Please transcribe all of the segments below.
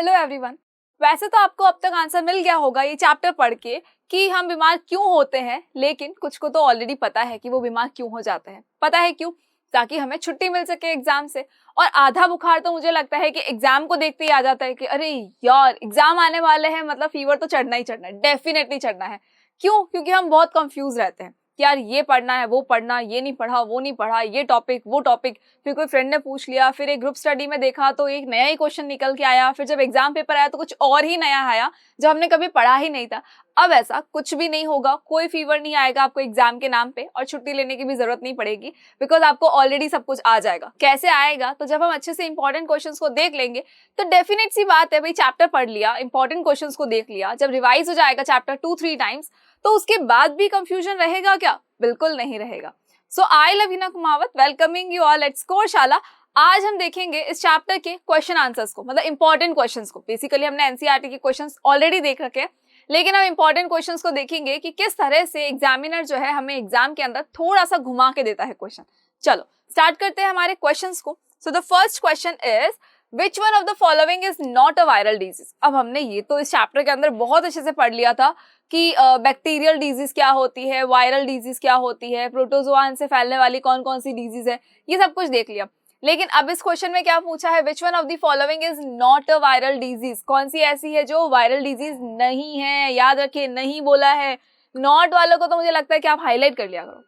Hello everyone. वैसे तो आपको अब तक आंसर मिल गया होगा ये चैप्टर पढ़ के कि हम बीमार क्यों होते हैं, लेकिन कुछ को तो ऑलरेडी पता है कि वो बीमार क्यों हो जाते हैं। पता है क्यों? ताकि हमें छुट्टी मिल सके एग्जाम से। और आधा बुखार तो मुझे लगता है कि एग्जाम को देखते ही आ जाता है कि अरे यार एग्जाम आने वाले हैं, मतलब फीवर तो चढ़ना ही चढ़ना है, डेफिनेटली चढ़ना है। क्यों? क्योंकि हम बहुत कंफ्यूज रहते हैं कि यार ये पढ़ना है, वो पढ़ना, ये नहीं पढ़ा, वो नहीं पढ़ा, ये टॉपिक, वो टॉपिक। फिर कोई फ्रेंड ने पूछ लिया, फिर एक ग्रुप स्टडी में देखा तो एक नया ही क्वेश्चन निकल के आया, फिर जब एग्जाम पेपर आया तो कुछ और ही नया आया जो हमने कभी पढ़ा ही नहीं था। अब ऐसा कुछ भी नहीं होगा, कोई फीवर नहीं आएगा आपको एग्जाम के नाम पे, और छुट्टी लेने की भी जरूरत नहीं पड़ेगी, बिकॉज आपको ऑलरेडी सब कुछ आ जाएगा। कैसे आएगा? तो जब हम अच्छे से इंपॉर्टेंट क्वेश्चंस को देख लेंगे तो डेफिनेट सी बात है भाई, चैप्टर पढ़ लिया, इंपॉर्टेंट क्वेश्चंस को देख लिया, जब रिवाइज हो जाएगा चैप्टर 2-3 टाइम्स तो उसके बाद भी कंफ्यूजन रहेगा क्या? बिल्कुल नहीं रहेगा। So I Lavina Kumawat welcoming you all at score Shala. आज हम देखेंगे इस चैप्टर के क्वेश्चन आंसर्स को, मतलब इंपॉर्टेंट क्वेश्चंस को। बेसिकली हमने एनसीईआरटी के क्वेश्चंस ऑलरेडी देख रखे हैं, लेकिन हम इंपॉर्टेंट क्वेश्चंस को देखेंगे कि किस तरह से एग्जामिनर जो है हमें एग्जाम के अंदर थोड़ा सा घुमा के देता है क्वेश्चन। चलो स्टार्ट करते हैं हमारे क्वेश्चंस को। So the first question is Which one of the following is not a viral disease? अब हमने ये तो इस चैप्टर के अंदर बहुत अच्छे से पढ़ लिया था कि बैक्टीरियल डिजीज क्या होती है, वायरल डिजीज क्या होती है, प्रोटोजोआन से फैलने वाली कौन कौन सी डिजीज है, ये सब कुछ देख लिया। लेकिन अब इस क्वेश्चन में क्या पूछा है? Which one of the following is not a viral disease? कौन सी ऐसी है जो वायरल डिजीज नहीं है? याद रखिए, नहीं बोला है। नॉट वालों को तो मुझे लगता है कि आप हाईलाइट कर लिया करो,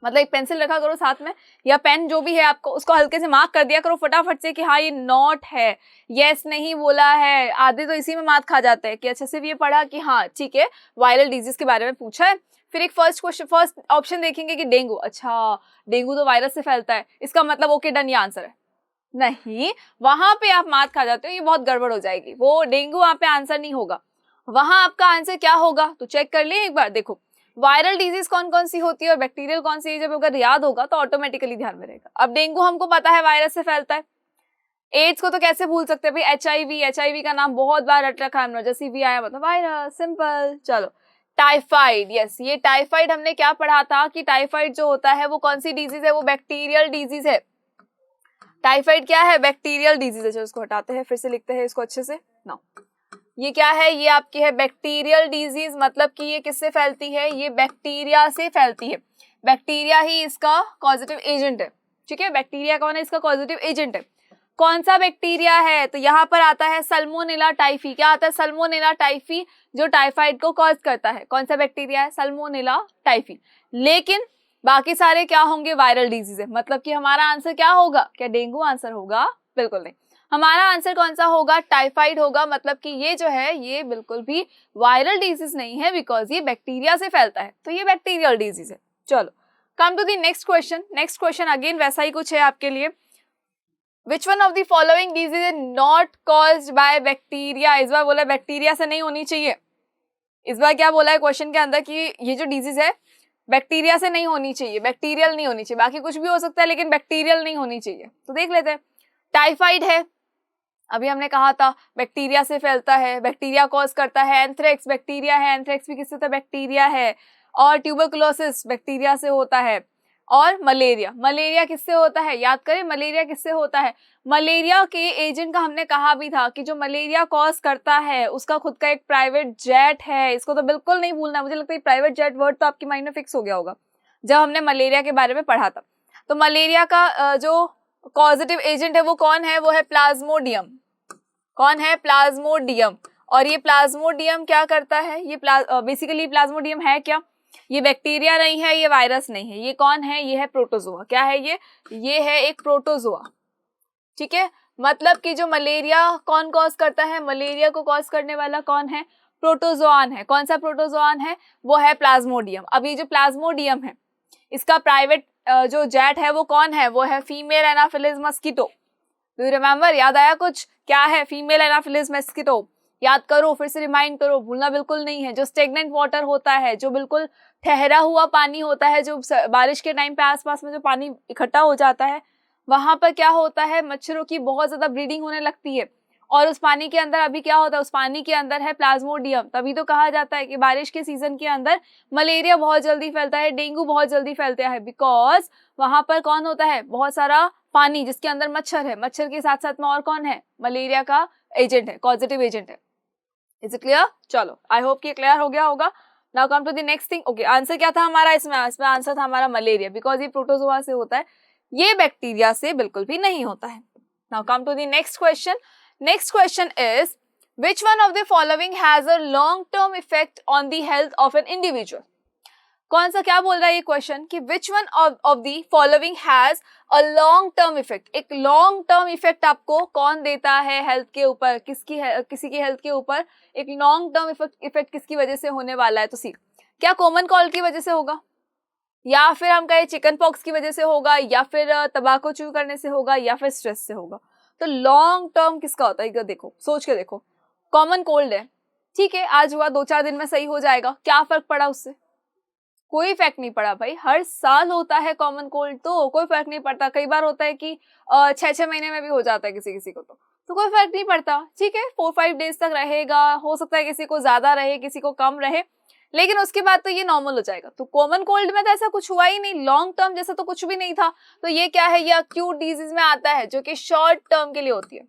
मतलब एक पेंसिल रखा करो साथ में, या पेन जो भी है आपको, उसको हल्के से मार्क कर दिया करो फटाफट से कि हाँ ये नॉट है, यस नहीं बोला है। आधे तो इसी में मार्क खा जाते हैं कि अच्छा सिर्फ ये पढ़ा कि हाँ ठीक है वायरल डिजीज के बारे में पूछा है। फिर एक फर्स्ट ऑप्शन देखेंगे कि डेंगू, अच्छा डेंगू तो वायरस से फैलता है, इसका मतलब ओके डन, ये आंसर है। नहीं, वहां पे आप मार्क खा जाते हो, ये बहुत गड़बड़ हो जाएगी, वो डेंगू वहां पे आंसर नहीं होगा। वहां आपका आंसर क्या होगा तो चेक कर लिए एक बार, देखो वायरल डिजीज कौन कौन सी होती है और बैक्टीरियल कौन सी है, जब अगर याद होगा तो ऑटोमेटिकली ध्यान में रहेगा। अब डेंगू हमको पता है वायरस से फैलता है, एड्स को तो कैसे भूल सकते हैं भाई, एचआईवी का नाम बहुत बार रट रखा है हमने, जैसे भी आया मतलब वायरस, सिंपल। चलो टाइफाइड, यस ये टाइफाइड हमने क्या पढ़ा था कि टाइफाइड जो होता है वो कौन सी डिजीज है, वो बैक्टीरियल डिजीज है। टाइफाइड क्या है? बैक्टीरियल डिजीज है। उसको हटाते हैं, फिर से लिखते हैं इसको अच्छे से ना। ये क्या है? ये आपकी है बैक्टीरियल डिजीज, मतलब कि ये किससे फैलती है? ये बैक्टीरिया से फैलती है। बैक्टीरिया ही इसका कॉजेटिव एजेंट है, ठीक है। बैक्टीरिया कौन है? इसका कॉजेटिव एजेंट है। कौन सा बैक्टीरिया है? तो यहाँ पर आता है सल्मोनेला टाइफी। क्या आता है? सल्मोनेला टाइफी, जो टाइफाइड को कॉज करता है। कौन सा बैक्टीरिया है? Salmonella typhi. लेकिन बाकी सारे क्या होंगे? वायरल डिजीज है। मतलब कि हमारा आंसर क्या होगा? क्या डेंगू आंसर होगा? बिल्कुल नहीं। हमारा आंसर कौन सा होगा? टाइफाइड होगा। मतलब कि ये जो है ये बिल्कुल भी वायरल डिजीज नहीं है, बिकॉज ये बैक्टीरिया से फैलता है, तो ये बैक्टीरियल डिजीज है। चलो come to the next question. Next question again वैसा ही कुछ है आपके लिए। Which one of the following disease is not caused by bacteria? इस बार बोला बैक्टीरिया से नहीं होनी चाहिए। इस बार क्या बोला है क्वेश्चन के अंदर कि ये जो डिजीज है बैक्टीरिया से नहीं होनी चाहिए, बैक्टीरियल नहीं होनी चाहिए। बाकी कुछ भी हो सकता है लेकिन बैक्टीरियल नहीं होनी चाहिए। तो देख लेते हैं। टाइफाइड है, अभी हमने कहा था बैक्टीरिया से फैलता है, बैक्टीरिया कॉज करता है। एंथ्रेक्स बैक्टीरिया है, एंथ्रेक्स भी किससे? बैक्टीरिया है। और ट्यूबरकुलोसिस बैक्टीरिया से होता है। और मलेरिया, मलेरिया किससे होता है? याद करें मलेरिया किससे होता है? मलेरिया के एजेंट का हमने कहा भी था कि जो मलेरिया कॉज करता है उसका खुद का एक प्राइवेट जेट है। इसको तो बिल्कुल नहीं भूलना। मुझे लगता है प्राइवेट जेट वर्ड तो आपके माइंड में फिक्स हो गया होगा जब हमने मलेरिया के बारे में पढ़ा था। तो मलेरिया का जो कॉजेटिव एजेंट है वो कौन है? वो है प्लाज्मोडियम। कौन है? प्लाज्मोडियम। और ये प्लाज्मोडियम क्या करता है? ये बेसिकली प्लाज्मोडियम है क्या? ये बैक्टीरिया नहीं है, ये वायरस नहीं है, ये कौन है? ये है प्रोटोजोआ। क्या है ये है एक प्रोटोजोआ, ठीक है। मतलब कि जो मलेरिया कौन कॉज करता है? मलेरिया को कॉज करने वाला कौन है? प्रोटोजोआन है। कौन सा प्रोटोजोआन है? वो है प्लाज्मोडियम। अब ये जो प्लाज्मोडियम है इसका प्राइवेट जो जेट है वो कौन है? वो है female Anopheles mosquito. Do you remember? याद आया कुछ? क्या है? Female Anopheles mosquito. याद करो, फिर से रिमाइंड करो, भूलना बिल्कुल नहीं है। जो स्टेगनेंट वाटर होता है, जो बिल्कुल ठहरा हुआ पानी होता है, जो बारिश के टाइम पे आसपास में जो पानी इकट्ठा हो जाता है, वहां पर क्या होता है? मच्छरों की बहुत ज्यादा ब्रीडिंग होने लगती है। और उस पानी के अंदर अभी क्या होता है? उस पानी के अंदर है प्लाज्मोडियम। तभी तो कहा जाता है कि बारिश के सीजन के अंदर मलेरिया बहुत जल्दी फैलता है, डेंगू बहुत जल्दी फैलता है, बिकॉज वहां पर कौन होता है? बहुत सारा पानी जिसके अंदर मच्छर है। मच्छर के साथ साथ में और कौन है? मलेरिया का एजेंट है, कॉजेटिव एजेंट है। Is it clear? चलो, आई होप कि क्लियर हो गया होगा। Now come to the next thing. Okay, answer क्या था हमारा इसमें आंसर था हमारा मलेरिया, बिकॉज ये प्रोटोजोआ से होता है, ये बैक्टीरिया से बिल्कुल भी नहीं होता है। Now come to the next question. Next question is which one of the following has a long term effect on the health of an individual? कौन सा, क्या बोल रहा है ये क्वेश्चन कि which one of the following has a long term effect? एक long term effect आपको कौन देता है हेल्थ के ऊपर, किसी की हेल्थ के ऊपर एक long term effect किसकी वजह से होने वाला है? तो सी, क्या कॉमन कोल्ड की वजह से होगा, या फिर हम कहें चिकन पॉक्स की वजह से होगा, या फिर तंबाकू च्यू करने से होगा, या फिर स्ट्रेस से होगा? तो लॉन्ग टर्म किसका होता है? देखो, सोच के देखो, कॉमन कोल्ड है, ठीक है, आज हुआ, 2-4 दिन में सही हो जाएगा, क्या फर्क पड़ा उससे? कोई इफेक्ट नहीं पड़ा भाई। हर साल होता है कॉमन कोल्ड तो कोई फर्क नहीं पड़ता। कई बार होता है कि 6-6 महीने में भी हो जाता है किसी को, तो कोई फर्क नहीं पड़ता, ठीक है, 4-5 डेज तक रहेगा, हो सकता है किसी को ज्यादा रहे, किसी को कम रहे, लेकिन उसके बाद तो ये नॉर्मल हो जाएगा। तो कॉमन कोल्ड में तो ऐसा कुछ हुआ ही नहीं, लॉन्ग टर्म जैसा तो कुछ भी नहीं था। तो ये क्या है, ये अक्यूट डिजीज में आता है जो कि शॉर्ट टर्म के लिए होती है,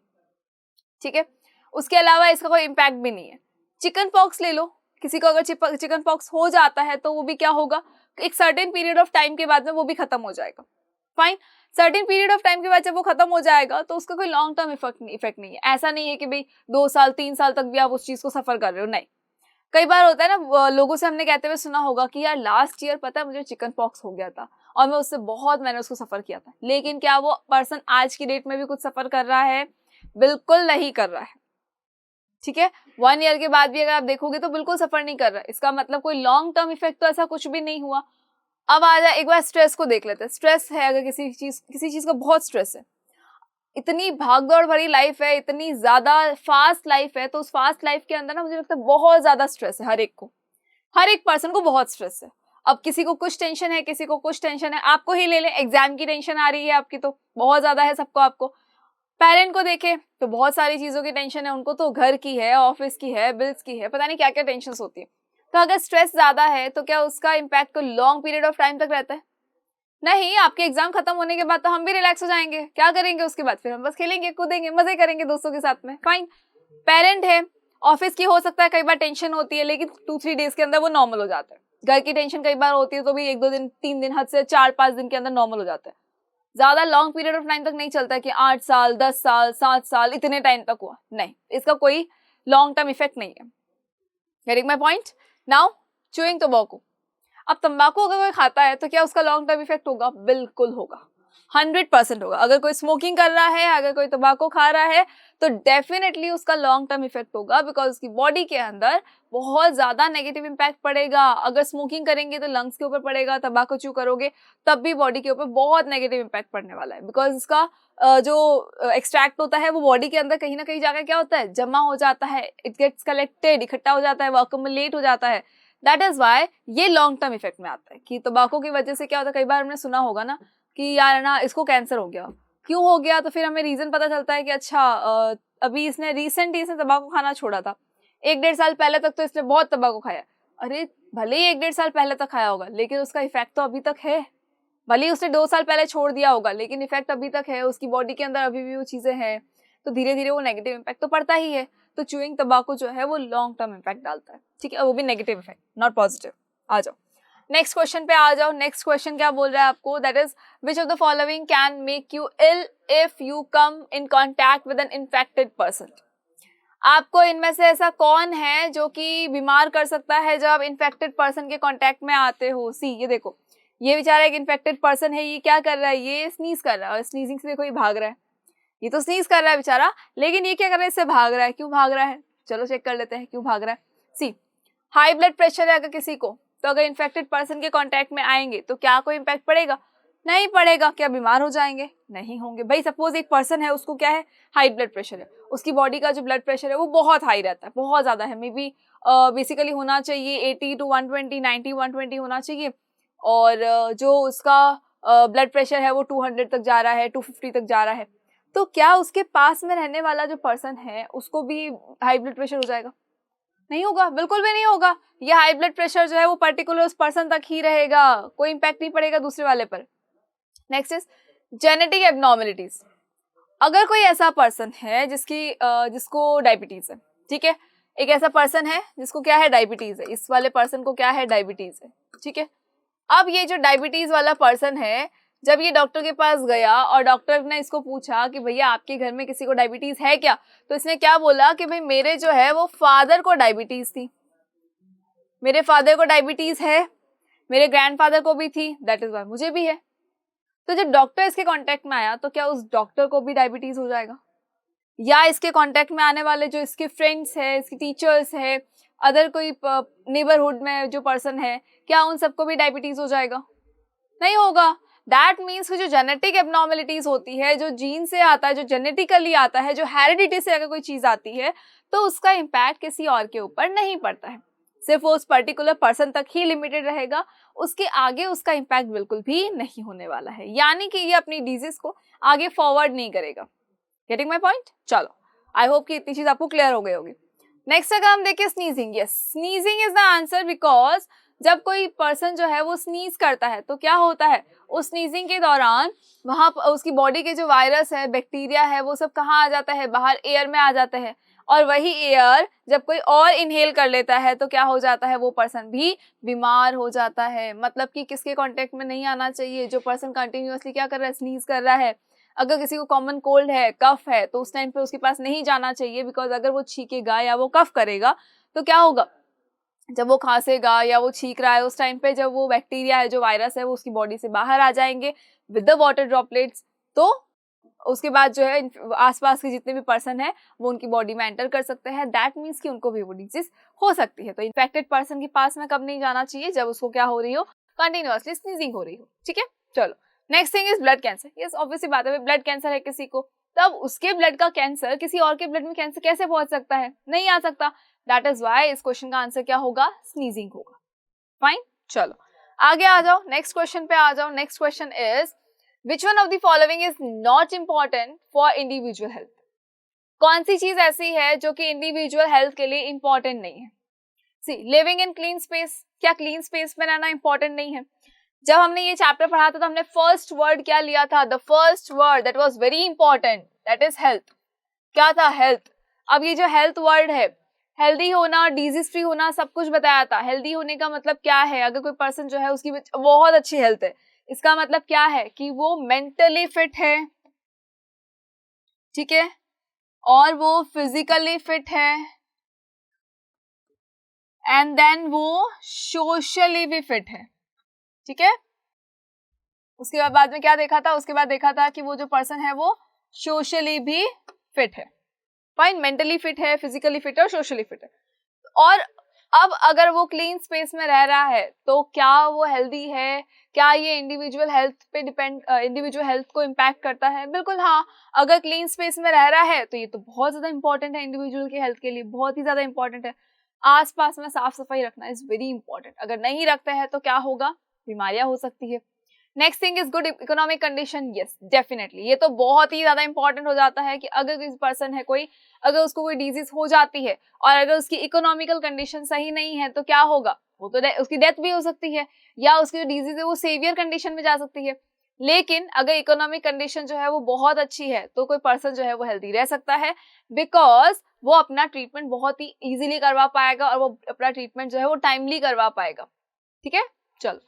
ठीक है। उसके अलावा इसका कोई इम्पैक्ट भी नहीं है। चिकन पॉक्स ले लो, किसी को अगर चिकन पॉक्स हो जाता है तो वो भी क्या होगा, एक सर्टेन पीरियड ऑफ टाइम के बाद में वो भी खत्म हो जाएगा। Fine, certain period of time के बाद जब वो खत्म हो जाएगा तो उसका कोई लॉन्ग टर्म इफेक्ट नहीं है। ऐसा नहीं है कि भाई 2 साल 3 साल तक भी आप उस चीज को सफर कर रहे हो, नहीं। कई बार होता है ना, लोगों से हमने कहते हुए सुना होगा कि यार लास्ट ईयर पता है मुझे चिकन पॉक्स हो गया था और मैंने उसको सफर किया था, लेकिन क्या वो पर्सन आज की डेट में भी कुछ सफर कर रहा है? बिल्कुल नहीं कर रहा है, ठीक है। 1 ईयर के बाद भी अगर आप देखोगे तो बिल्कुल सफर नहीं कर रहा है। इसका मतलब कोई लॉन्ग टर्म इफेक्ट तो ऐसा कुछ भी नहीं हुआ। अब आ जाए, एक बार स्ट्रेस को देख लेते हैं। स्ट्रेस है, अगर किसी चीज का बहुत स्ट्रेस है, इतनी भागदौड़ भरी लाइफ है, इतनी ज्यादा फास्ट लाइफ है, तो उस फास्ट लाइफ के अंदर ना मुझे लगता है बहुत ज्यादा स्ट्रेस है। हर एक पर्सन को बहुत स्ट्रेस है। अब किसी को कुछ टेंशन है, किसी को कुछ टेंशन है। आपको ही ले लें, एग्जाम की टेंशन आ रही है आपकी, तो बहुत ज्यादा है सबको। आपको पेरेंट को देखें तो बहुत सारी चीजों की टेंशन है, उनको तो घर की है, ऑफिस की है, बिल्स की है, पता नहीं क्या क्या टेंशन होती है। तो अगर स्ट्रेस ज्यादा है तो क्या उसका इम्पैक्ट तो लॉन्ग पीरियड ऑफ टाइम तक रहता है? नहीं। आपके एग्जाम खत्म होने के बाद तो हम भी रिलैक्स हो जाएंगे, क्या करेंगे उसके बाद? फिर हम बस खेलेंगे, कूदेंगे, मजे करेंगे दोस्तों के साथ में। फाइन। पेरेंट है, ऑफिस की हो सकता है कई बार टेंशन होती है, लेकिन 2-3 डेज के अंदर वो नॉर्मल हो जाता है। घर की टेंशन कई बार होती है तो भी 1-2 दिन, 3 दिन, हद से 4-5 दिन के अंदर नॉर्मल हो जाता है। ज्यादा लॉन्ग पीरियड ऑफ टाइम तक नहीं चलता कि 8 साल, 10 साल, 7 साल, इतने टाइम तक हुआ, नहीं। इसका कोई लॉन्ग टर्म इफेक्ट नहीं है। Getting my point? Now chewing tobacco. अब तंबाकू अगर कोई खाता है तो क्या उसका लॉन्ग टर्म इफेक्ट होगा? बिल्कुल होगा, 100% होगा। अगर कोई स्मोकिंग कर रहा है, अगर कोई तंबाकू खा रहा है, तो डेफिनेटली उसका लॉन्ग टर्म इफेक्ट होगा, बिकॉज उसकी बॉडी के अंदर बहुत ज्यादा नेगेटिव इम्पैक्ट पड़ेगा। अगर स्मोकिंग करेंगे तो लंग्स के ऊपर पड़ेगा, तंबाकू च्यू करोगे तब भी बॉडी के ऊपर बहुत नेगेटिव इम्पैक्ट पड़ने वाला है, बिकॉज इसका जो एक्सट्रैक्ट होता है वो बॉडी के अंदर कहीं ना कहीं जाकर क्या होता है, जमा हो जाता है, इट गेट्स कलेक्टेड, इकट्ठा हो जाता है, वो अक्यूमुलेट हो जाता है। दैट इज वाई ये लॉन्ग टर्म इफेक्ट में आता है कि तंबाकू की वजह से क्या होता है। कई बार हमने सुना होगा ना कि यार ना इसको कैंसर हो गया, क्यों हो गया? तो फिर हमें रीजन पता चलता है कि अच्छा अभी इसने रिसेंटली तंबाकू खाना छोड़ा था, 1-1.5 साल पहले तक तो इसने बहुत तंबाकू खाया। अरे भले ही 1-1.5 साल पहले तक खाया होगा, लेकिन उसका इफेक्ट तो अभी तक है। भले ही उसने 2 साल पहले छोड़ दिया होगा, लेकिन इफेक्ट अभी तक है, उसकी बॉडी के अंदर अभी भी वो चीजें हैं, तो धीरे धीरे वो नेगेटिव इम्पैक्ट तो पड़ता ही है। तो च्यूइंग तंबाकू जो है वो लॉन्ग टर्म इम्पैक्ट डालता है, ठीक है, वो भी नेगेटिव इफेक्ट, नॉट पॉजिटिव। आ जाओ नेक्स्ट क्वेश्चन पे आ जाओ। नेक्स्ट क्वेश्चन क्या बोल रहा है आपको? That is which of the following can make you ill if you come in contact with an infected person. आपको इनमें से ऐसा कौन है जो कि बीमार कर सकता है जब आप इन्फेक्टेड पर्सन के कॉन्टैक्ट में आते हो? सी, ये देखो, ये बेचारा एक इन्फेक्टेड पर्सन है, ये क्या कर रहा है? ये स्नीज कर रहा है, और स्नीजिंग से देखो ये भाग रहा है। ये तो स्नीज कर रहा है बेचारा, लेकिन ये क्या कर रहा है? इससे भाग रहा है। क्यों भाग रहा है? चलो चेक कर लेते हैं क्यों भाग रहा है। सी, हाई ब्लड प्रेशर है अगर किसी को, तो अगर इन्फेक्टेड पर्सन के कांटेक्ट में आएंगे तो क्या कोई इम्पैक्ट पड़ेगा? नहीं पड़ेगा। क्या बीमार हो जाएंगे? नहीं होंगे। भाई सपोज एक पर्सन है, उसको क्या है, हाई ब्लड प्रेशर है, उसकी बॉडी का जो ब्लड प्रेशर है वो बहुत हाई रहता है, बहुत ज्यादा है, मे बी बेसिकली होना चाहिए 80 to 120, 90 120 होना चाहिए, और जो उसका ब्लड प्रेशर है वो 200 तक जा रहा है, 250 तक जा रहा है। तो क्या उसके पास में रहने वाला जो पर्सन है उसको भी हाई ब्लड प्रेशर हो जाएगा? नहीं होगा, बिल्कुल भी नहीं होगा। ये हाई ब्लड प्रेशर जो है वो पर्टिकुलर उस पर्सन तक ही रहेगा, कोई इंपैक्ट नहीं पड़ेगा दूसरे वाले पर। Next is genetic abnormalities. अगर कोई ऐसा पर्सन है जिसको डायबिटीज है, ठीक है, एक ऐसा पर्सन है जिसको क्या है, डायबिटीज है, इस वाले पर्सन को क्या है, डायबिटीज है, ठीक है। अब ये जो डायबिटीज वाला पर्सन है, जब ये डॉक्टर के पास गया और डॉक्टर ने इसको पूछा कि भैया आपके घर में किसी को डायबिटीज है क्या, तो इसने क्या बोला कि भाई मेरे जो है वो फादर को डायबिटीज थी, मेरे फादर को डायबिटीज है, मेरे ग्रैंडफादर को भी थी, दैट इज वाई मुझे भी है। तो जब डॉक्टर इसके कांटेक्ट में आया तो क्या उस डॉक्टर को भी डायबिटीज हो जाएगा, या इसके कांटेक्ट में आने वाले जो इसके फ्रेंड्स है, इसके टीचर्स है, अदर कोई नेबरहुड में जो पर्सन है, क्या उन सबको भी डायबिटीज हो जाएगा? नहीं होगा। दैट मीन्स जो जेनेटिक एबनॉर्मेलिटीज होती है, जो जीन से आता है, जो जेनेटिकली आता है, जो हेरिडिटी से अगर कोई चीज आती है तो उसका इम्पैक्ट किसी और के ऊपर नहीं पड़ता है, सिर्फ उस पर्टिकुलर पर्सन तक ही लिमिटेड रहेगा, उसके आगे उसका इम्पैक्ट बिल्कुल भी नहीं होने वाला है, यानी कि ये अपनी डिजीज को आगे फॉरवर्ड नहीं करेगा। Getting my point? चलो, आई होप कि इतनी चीज आपको क्लियर हो गई होगी। नेक्स्ट अगर हम देखें sneezing, yes, sneezing is the answer, because जब कोई पर्सन जो है वो स्नीज करता है तो क्या होता है, उस स्नीजिंग के दौरान वहाँ उसकी बॉडी के जो वायरस है, बैक्टीरिया है, वो सब कहाँ आ जाता है, बाहर एयर में आ जाता है, और वही एयर जब कोई और इनहेल कर लेता है तो क्या हो जाता है, वो पर्सन भी बीमार हो जाता है। मतलब कि किसके कांटेक्ट में नहीं आना चाहिए, जो पर्सन कंटिन्यूअसली क्या कर रहा है, स्नीज कर रहा है। अगर किसी को कॉमन कोल्ड है, कफ है, तो उस टाइम पे उसके पास नहीं जाना चाहिए, बिकॉज अगर वो छींकेगा या वो कफ करेगा तो क्या होगा, जब वो खांसेगा या वो छींक रहा है उस टाइम पे जब वो बैक्टीरिया है, जो वायरस है, वो उसकी बॉडी से बाहर आ जाएंगे विद द वाटर ड्रॉपलेट्स, तो उसके बाद जो है आसपास के जितने भी पर्सन है वो उनकी बॉडी में एंटर कर सकते हैं। दैट मीन्स कि उनको भी वो डिजीज हो सकती है। तो इन्फेक्टेड पर्सन के पास में कब नहीं जाना चाहिए, जब उसको क्या हो रही हो, कंटिन्यूअसली स्नीजिंग हो रही हो, ठीक है। चलो, next thing is blood cancer. Yes, obviously बात है, ब्लड कैंसर है किसी को, तब उसके ब्लड का कैंसर किसी और के ब्लड में कैंसर कैसे पहुंच सकता है, नहीं आ सकता। दैट इज वाई इस क्वेश्चन का आंसर क्या होगा, स्नीजिंग होगा। फाइन, चलो आगे आ जाओ, नेक्स्ट क्वेश्चन पे आ जाओ। Next question is which one of the following is not important for individual health. कौन सी चीज ऐसी है जो कि इंडिविजुअल हेल्थ के लिए इंपॉर्टेंट नहीं है। सी, लिविंग इन क्लीन स्पेस, क्या क्लीन स्पेस में रहना इंपॉर्टेंट नहीं है? जब हमने ये चैप्टर पढ़ा था तो हमने फर्स्ट वर्ड क्या लिया था, the first word that was very important, that is health. क्या था, हेल्थ। अब ये जो हेल्थ वर्ड है, हेल्दी होना, डिजीज फ्री होना, सब कुछ बताया था। हेल्दी होने का मतलब क्या है, अगर कोई पर्सन जो है उसकी बहुत अच्छी हेल्थ है, इसका मतलब क्या है कि वो मेंटली फिट है, ठीक है, और वो फिजिकली फिट है, एंड देन वो सोशली भी फिट है, ठीक है। उसके बाद में क्या देखा था, उसके बाद देखा था कि वो जो पर्सन है वो सोशली भी फिट है। फाइन, मेंटली फिट है, फिजिकली फिट है और सोशली फिट है। और अब अगर वो क्लीन स्पेस में रह रहा है तो क्या वो हेल्दी है, क्या ये इंडिविजुअल हेल्थ पे डिपेंड, इंडिविजुअल हेल्थ को इम्पैक्ट करता है? बिल्कुल हाँ। अगर क्लीन स्पेस में रह रहा है तो ये तो बहुत ज्यादा इंपॉर्टेंट है, इंडिविजुअल की हेल्थ के लिए बहुत ही ज्यादा इंपॉर्टेंट है। आसपास में साफ सफाई रखना इज वेरी इंपॉर्टेंट। अगर नहीं रखते हैं तो क्या होगा, बीमारियां हो सकती है। Next thing is good economic condition. Yes, definitely ये तो बहुत ही ज्यादा इंपॉर्टेंट हो जाता है कि अगर किसी पर्सन है कोई, अगर उसको कोई डिजीज हो जाती है और अगर उसकी इकोनॉमिकल कंडीशन सही नहीं है तो क्या होगा, वो तो उसकी डेथ भी हो सकती है, या उसकी जो डिजीज है वो सेवियर कंडीशन में जा सकती है। लेकिन अगर इकोनॉमिक कंडीशन जो है वो बहुत अच्छी है तो कोई पर्सन जो है वो हेल्दी रह सकता है, बिकॉज वो अपना ट्रीटमेंट बहुत ही इजीली करवा पाएगा और वो अपना ट्रीटमेंट जो है वो टाइमली करवा पाएगा, ठीक है। चलो,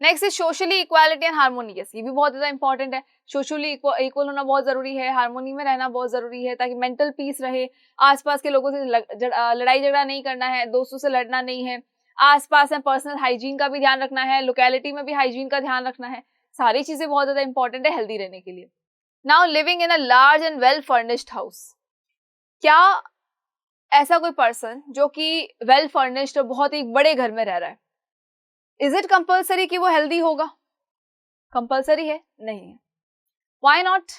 next is socially equality and harmony. Yes, ये भी बहुत ज्यादा इंपॉर्टेंट है। सोशली इक्वल होना बहुत जरूरी है, हार्मोनी में रहना बहुत जरूरी है, ताकि मेंटल पीस रहे, आसपास के लोगों से लड़ाई झगड़ा नहीं करना है, दोस्तों से लड़ना नहीं है, आसपास में पर्सनल हाइजीन का भी ध्यान रखना है, लोकेलिटी में भी हाइजीन का ध्यान रखना है। सारी चीजें बहुत ज्यादा इंपॉर्टेंट है हेल्दी रहने के लिए। Now, living in a large and well furnished house. क्या ऐसा कोई पर्सन जो कि वेल फर्निश्ड और बहुत ही बड़े घर में रह रहा है, इज इट कंपल्सरी कि वो हेल्दी होगा? कंपल्सरी है? नहीं है। Why not?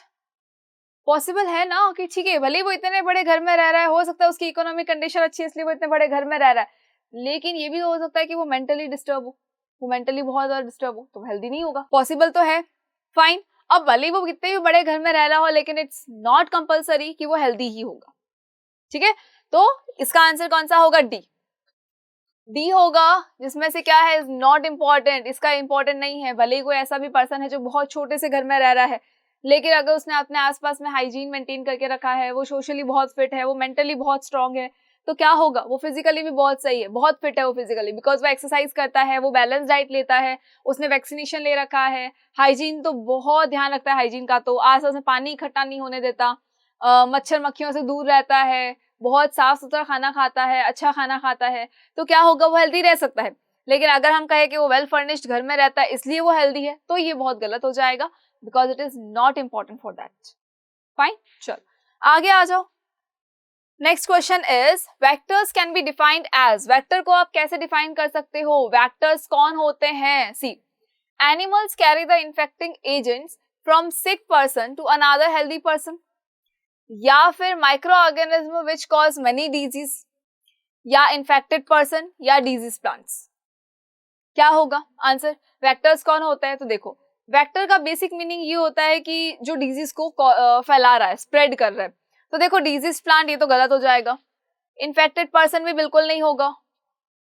पॉसिबल है ना कि ठीक है, भले वो इतने बड़े घर में रह रहा है, हो सकता है उसकी इकोनॉमिक कंडीशन अच्छी है इसलिए वो इतने बड़े घर में रह रहा है, लेकिन ये भी हो सकता है कि वो मेंटली डिस्टर्ब हो, वो मेंटली बहुत ज्यादा डिस्टर्ब हो, तो हेल्दी नहीं होगा। पॉसिबल तो है, फाइन। अब भले वो कितने भी बड़े घर में रह रहा हो, लेकिन इट्स नॉट कंपल्सरी कि वो हेल्दी ही होगा, ठीक है। तो इसका आंसर कौन सा होगा? डी होगा, जिसमें से क्या है, इज नॉट इम्पॉर्टेंट, इसका इंपॉर्टेंट नहीं है। भले ही कोई ऐसा भी पर्सन है जो बहुत छोटे से घर में रह रहा है, लेकिन अगर उसने अपने आसपास में हाइजीन मेंटेन करके रखा है, वो सोशली बहुत फिट है, वो मेंटली बहुत स्ट्रांग है, तो क्या होगा, वो फिजिकली भी बहुत सही है, बहुत फिट है वो फिजिकली, बिकॉज वो एक्सरसाइज करता है, वो बैलेंस डाइट लेता है, उसने वैक्सीनेशन ले रखा है, हाइजीन तो बहुत ध्यान रखता है हाइजीन का, तो आसपास में पानी इकट्ठा नहीं होने देता, मच्छर मक्खियों से दूर रहता है, बहुत साफ सुथरा खाना खाता है, अच्छा खाना खाता है, तो क्या होगा, वो हेल्दी रह सकता है। लेकिन अगर हम कहें कि वो वेल फर्निश्ड घर में रहता है इसलिए वो हेल्दी है, तो ये बहुत गलत हो जाएगा, because it is not important for that. Fine, चलो आगे आ जाओ। Next question is vectors can be defined as, vector को आप कैसे डिफाइन कर सकते हो, वेक्टर्स कौन होते हैं? See, animals carry the infecting agents from sick person to another healthy person, या फिर micro organism which cause many disease, या इन्फेक्टेड पर्सन, या डिजीज प्लांट्स। क्या होगा आंसर? वेक्टर्स कौन होता है? तो देखो, वेक्टर का बेसिक मीनिंग ये होता है कि जो डिजीज को फैला रहा है, स्प्रेड कर रहा है। तो देखो, डिजीज प्लांट ये तो गलत हो जाएगा, इन्फेक्टेड पर्सन भी बिल्कुल नहीं होगा,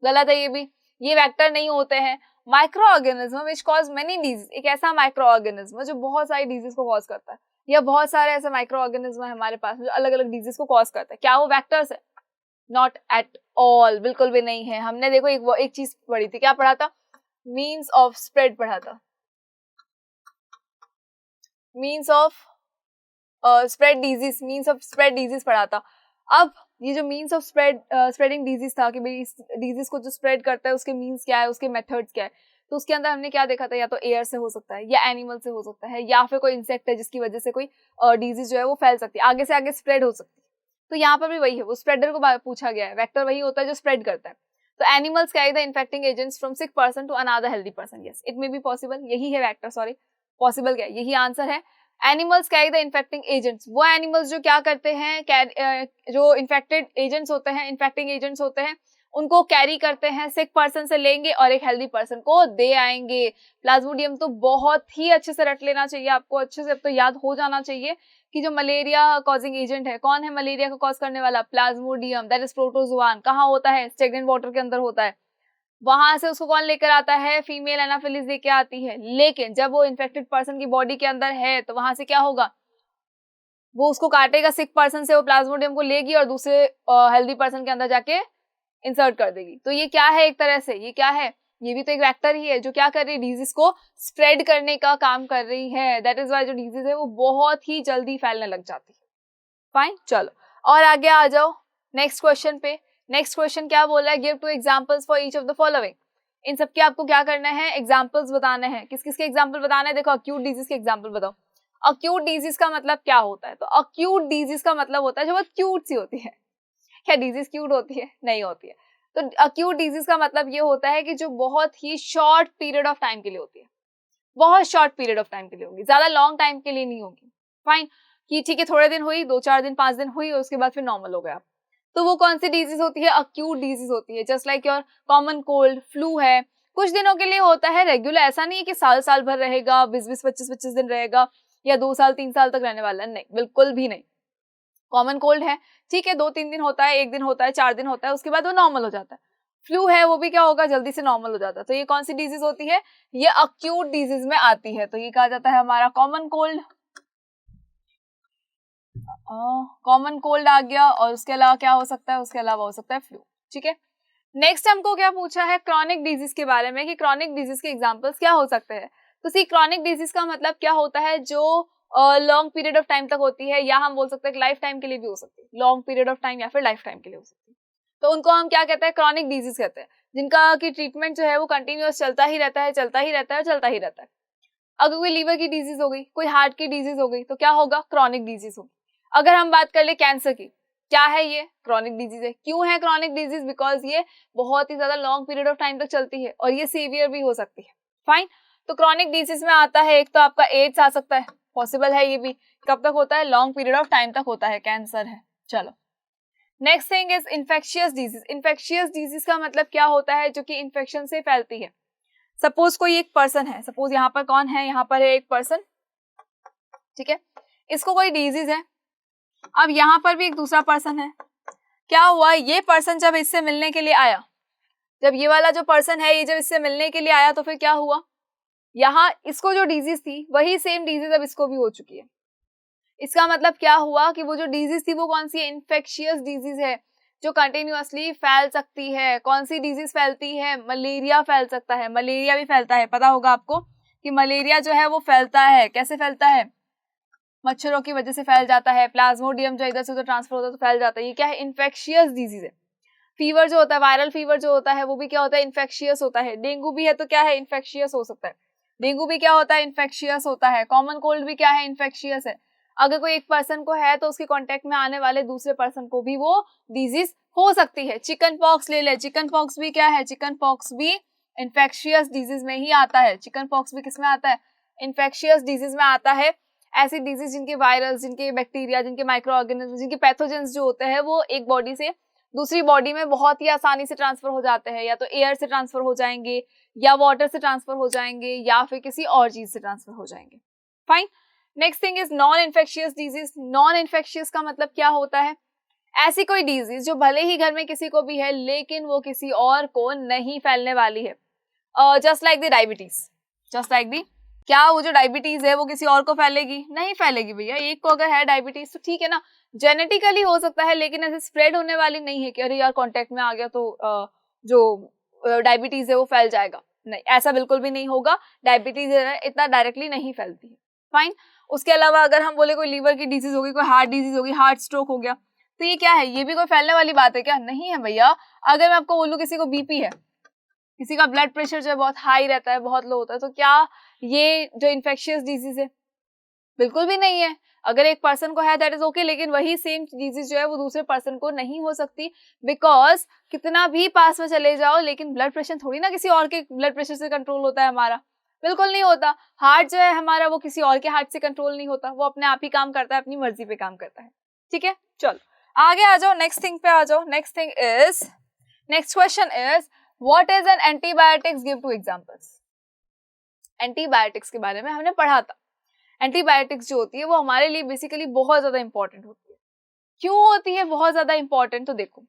गलत है ये भी, ये वेक्टर नहीं होते हैं। Micro organism which cause many disease, एक ऐसा माइक्रो ऑर्गेनिज्म जो बहुत सारी डिजीज को कॉज करता है, या बहुत सारे ऐसे माइक्रो ऑर्गेनिज्म है हमारे पास जो अलग अलग डिजीज को कॉज करता है, क्या वो वेक्टर्स है? नॉट एट ऑल, बिल्कुल भी नहीं है। हमने देखो एक चीज पढ़ी थी, क्या पढ़ा था? मीन्स ऑफ स्प्रेड पढ़ा था, means of spread disease, means of spread disease पढ़ा था। अब ये जो मीन्स ऑफ स्प्रेडिंग डिजीज था कि भाई इस डिजीज को जो स्प्रेड करता है उसके मीन्स क्या है, उसके मेथड्स क्या है, तो उसके अंदर हमने क्या देखा था, या तो एयर से हो सकता है, या एनिमल से हो सकता है, या फिर कोई इंसेक्ट है जिसकी वजह से कोई डिजीज जो है वो फैल सकती है, आगे से आगे स्प्रेड हो सकती है। तो यहाँ पर भी वही है, वो स्प्रेडर को पूछा गया है, वेक्टर वही होता है जो स्प्रेड करता है। तो animals carry the infecting agents from sick person to another healthy person, yes it may be possible, यही है वेक्टर, सॉरी पॉसिबल क्या है, यही आंसर है। Animals carry the infecting agents, वो एनिमल्स जो क्या करते हैं, जो इन्फेक्टेड एजेंट्स होते हैं, इन्फेक्टिंग एजेंट्स होते हैं, उनको कैरी करते हैं, सिक पर्सन से लेंगे और एक हेल्दी पर्सन को दे आएंगे। प्लाज्मोडियम तो बहुत ही अच्छे से रट लेना चाहिए आपको, अच्छे से अब तो याद हो जाना चाहिए कि जो मलेरिया कॉजिंग एजेंट है, कौन है मलेरिया को कॉज करने वाला? Plasmodium, that is protozoan. कहाँ होता है? स्टेगनेंट वाटर के अंदर होता है। वहां से उसको कौन लेकर आता है? फीमेल एनाफिलिस लेके आती है। लेकिन जब वो इन्फेक्टेड पर्सन की बॉडी के अंदर है तो वहां से क्या होगा? वो उसको काटेगा, सिक पर्सन से वो प्लाज्मोडियम को लेगी और दूसरे हेल्दी पर्सन के अंदर जाके इंसर्ट कर देगी। तो ये क्या है? एक तरह से ये क्या है? ये भी तो एक वेक्टर ही है जो क्या कर रही है? डिजीज को स्प्रेड करने का काम कर रही है। दैट इज वाई जो डिजीज है वो बहुत ही जल्दी फैलने लग जाती है। फाइन, चलो और आगे आ जाओ नेक्स्ट क्वेश्चन पे। नेक्स्ट क्वेश्चन क्या बोल रहा है? Give two examples for each of the following. इन सब के आपको क्या करना है? एग्जांपल्स बताने हैं। किस किस के एग्जांपल बताना है? देखो, अक्यूट डिजीज के एग्जांपल बताओ। अक्यूट डिजीज का मतलब क्या होता है? तो अक्यूट डिजीज का मतलब होता है जो बहुत क्यूट सी होती है। क्या डिजीज क्यूट होती है? नहीं होती है। तो अक्यूट डिजीज का मतलब ये होता है कि जो बहुत ही शॉर्ट पीरियड ऑफ टाइम के लिए होती है, बहुत शॉर्ट पीरियड ऑफ टाइम के लिए होगी, ज्यादा लॉन्ग टाइम के लिए नहीं होगी। फाइन, कि ठीक है थोड़े दिन हुई, 2-4 दिन 5 दिन हुई और उसके बाद फिर नॉर्मल हो गया। तो वो कौन सी डिजीज होती है? अक्यूट डिजीज होती है। Just like your common cold, flu है, कुछ दिनों के लिए होता है, रेगुलर ऐसा नहीं है कि साल साल भर रहेगा, 20-20, 25-25 दिन रहेगा या 2 साल 3 साल तक रहने वाला है, नहीं, बिल्कुल भी नहीं। कॉमन कोल्ड है, ठीक है 2-3 दिन होता है, 1 दिन होता है, 4 दिन होता है, उसके बाद वो नॉर्मल हो जाता है। फ्लू है, वो भी क्या होगा? जल्दी से नॉर्मल हो जाता है। तो ये कौन सी डिजीज होती है? ये अक्यूट डिजीज में आती है। तो ये कहा जाता है हमारा कॉमन कोल्ड। कॉमन कोल्ड आ गया, और उसके अलावा क्या हो सकता है? उसके अलावा हो सकता है फ्लू। ठीक है, नेक्स्ट हमको क्या पूछा है? क्रॉनिक डिजीज के बारे में, कि क्रॉनिक डिजीज के एग्जांपल्स क्या हो सकते हैं। तो सी, क्रॉनिक डिजीज का मतलब क्या होता है? जो लॉन्ग पीरियड ऑफ टाइम तक होती है, या हम बोल सकते हैं कि लाइफ टाइम के लिए भी हो सकती है, लॉन्ग पीरियड ऑफ टाइम या फिर लाइफ टाइम के लिए हो सकती है। तो उनको हम क्या कहते हैं? क्रॉनिक डिजीज कहते हैं, जिनका की ट्रीटमेंट जो है वो कंटिन्यूअस चलता ही रहता है, चलता ही रहता है, चलता ही रहता है। अगर कोई लीवर की डिजीज हो गई, कोई हार्ट की डिजीज हो गई, तो क्या होगा? क्रॉनिक डिजीज होगी। अगर हम बात कर ले कैंसर की, क्या है ये? क्रॉनिक डिजीज है। क्यों है क्रॉनिक डिजीज? बिकॉज ये बहुत ही ज्यादा लॉन्ग पीरियड ऑफ टाइम तक चलती है और ये सीवियर भी हो सकती है। फाइन, तो क्रॉनिक डिजीज में आता है एक तो आपका एड्स आ सकता है, पॉसिबल है ये भी। कब तक होता है? लॉन्ग पीरियड ऑफ टाइम तक होता है, कैंसर है। चलो, next thing is infectious disease. Infectious disease का मतलब क्या होता है? जो कि इन्फेक्शन से फैलती है। सपोज कोई एक पर्सन है, सपोज यहाँ पर कौन है? यहाँ पर है एक पर्सन, ठीक है, इसको कोई डिजीज है। अब यहाँ पर भी एक दूसरा पर्सन है। क्या हुआ? ये पर्सन जब इससे मिलने के लिए आया, जब ये वाला जो पर्सन है ये जब इससे मिलने के लिए आया, तो फिर क्या हुआ? यहाँ इसको जो डिजीज थी वही सेम डिजीज अब इसको भी हो चुकी है। इसका मतलब क्या हुआ कि वो जो डिजीज थी वो कौन सी है, इन्फेक्शियस डिजीज है जो कंटिन्यूअसली फैल सकती है। कौन सी डिजीज फैलती है, मलेरिया फैल सकता है, मलेरिया भी फैलता है। पता होगा आपको कि मलेरिया जो है वो फैलता है, कैसे फैलता है, मच्छरों की वजह से फैल जाता है, प्लाज्मोडियम जो इधर से उधर ट्रांसफर होता है तो फैल जाता है। ये क्या है, इन्फेक्शियस डिजीज है। फीवर जो होता है, वायरल फीवर जो होता है वो भी क्या होता है, इन्फेक्शियस होता है। डेंगू भी है तो क्या है, इन्फेक्शियस हो सकता है। डेंगू भी क्या होता है, इन्फेक्शियस होता है। कॉमन कोल्ड भी क्या है, इन्फेक्शियस है। अगर कोई एक पर्सन को है तो उसके कांटेक्ट में आने वाले दूसरे पर्सन को भी वो डिजीज हो सकती है। चिकन पॉक्स ले ले, चिकन पॉक्स भी क्या है, चिकन पॉक्स भी इन्फेक्शियस डिजीज में ही आता है। चिकन पॉक्स भी किस में आता है, इन्फेक्शियस डिजीज में आता है। ऐसी डिजीज जिनके वायरस, जिनके बैक्टीरिया, जिनके माइक्रो ऑर्गेनिज्म, जिनके पैथोजेंस जो होते हैं वो एक बॉडी से दूसरी बॉडी में बहुत ही आसानी से ट्रांसफर हो जाते हैं। या तो एयर से ट्रांसफर हो जाएंगे, या वाटर से ट्रांसफर हो जाएंगे, या फिर किसी और चीज से ट्रांसफर हो जाएंगे। Fine. Next thing is non infectious disease. Non infectious का मतलब क्या होता है, ऐसी कोई डिजीज जो भले ही घर में किसी को भी है लेकिन वो किसी और को नहीं फैलने वाली है। Just like the diabetes, just like the, क्या वो जो डायबिटीज है वो किसी और को फैलेगी, नहीं फैलेगी भैया। एक को अगर है डायबिटीज तो ठीक है ना, जेनेटिकली हो सकता है, लेकिन ऐसे स्प्रेड होने वाली नहीं है कि अरे यार कांटेक्ट में आ गया तो जो डायबिटीज है वो फैल जाएगा। नहीं, ऐसा बिल्कुल भी नहीं होगा। डायबिटीज इतना डायरेक्टली नहीं फैलती है। फाइन। उसके अलावा अगर हम बोले कोई लीवर की डिजीज होगी, कोई हार्ट डिजीज होगी, हार्ट स्ट्रोक हो गया, तो ये क्या है, ये भी कोई फैलने वाली बात है क्या, नहीं है भैया। अगर मैं आपको बोलूं किसी को बीपी है, किसी का ब्लड प्रेशर जो है बहुत हाई रहता है, बहुत लो होता है, तो क्या ये जो इन्फेक्शियस डिजीज है, बिल्कुल भी नहीं है। अगर एक पर्सन को है दैट इज ओके, लेकिन वही सेम डिजीज जो है वो दूसरे पर्सन को नहीं हो सकती, बिकॉज कितना भी पास में चले जाओ लेकिन ब्लड प्रेशर थोड़ी ना किसी और के ब्लड प्रेशर से कंट्रोल होता है हमारा, बिल्कुल नहीं होता। हार्ट जो है हमारा वो किसी और के हार्ट से कंट्रोल नहीं होता, वो अपने आप ही काम करता है, अपनी मर्जी पे काम करता है। ठीक है, चलो आगे आ जाओ, नेक्स्ट थिंग पे आ जाओ। Next thing is, next question is what is an antibiotics, give two examples. Antibiotics के बारे में हमने पढ़ा था। एंटीबायोटिक्स जो होती है वो हमारे लिए बेसिकली बहुत ज्यादा इंपॉर्टेंट होती है। क्यों होती है बहुत ज्यादा इंपॉर्टेंट, तो देखो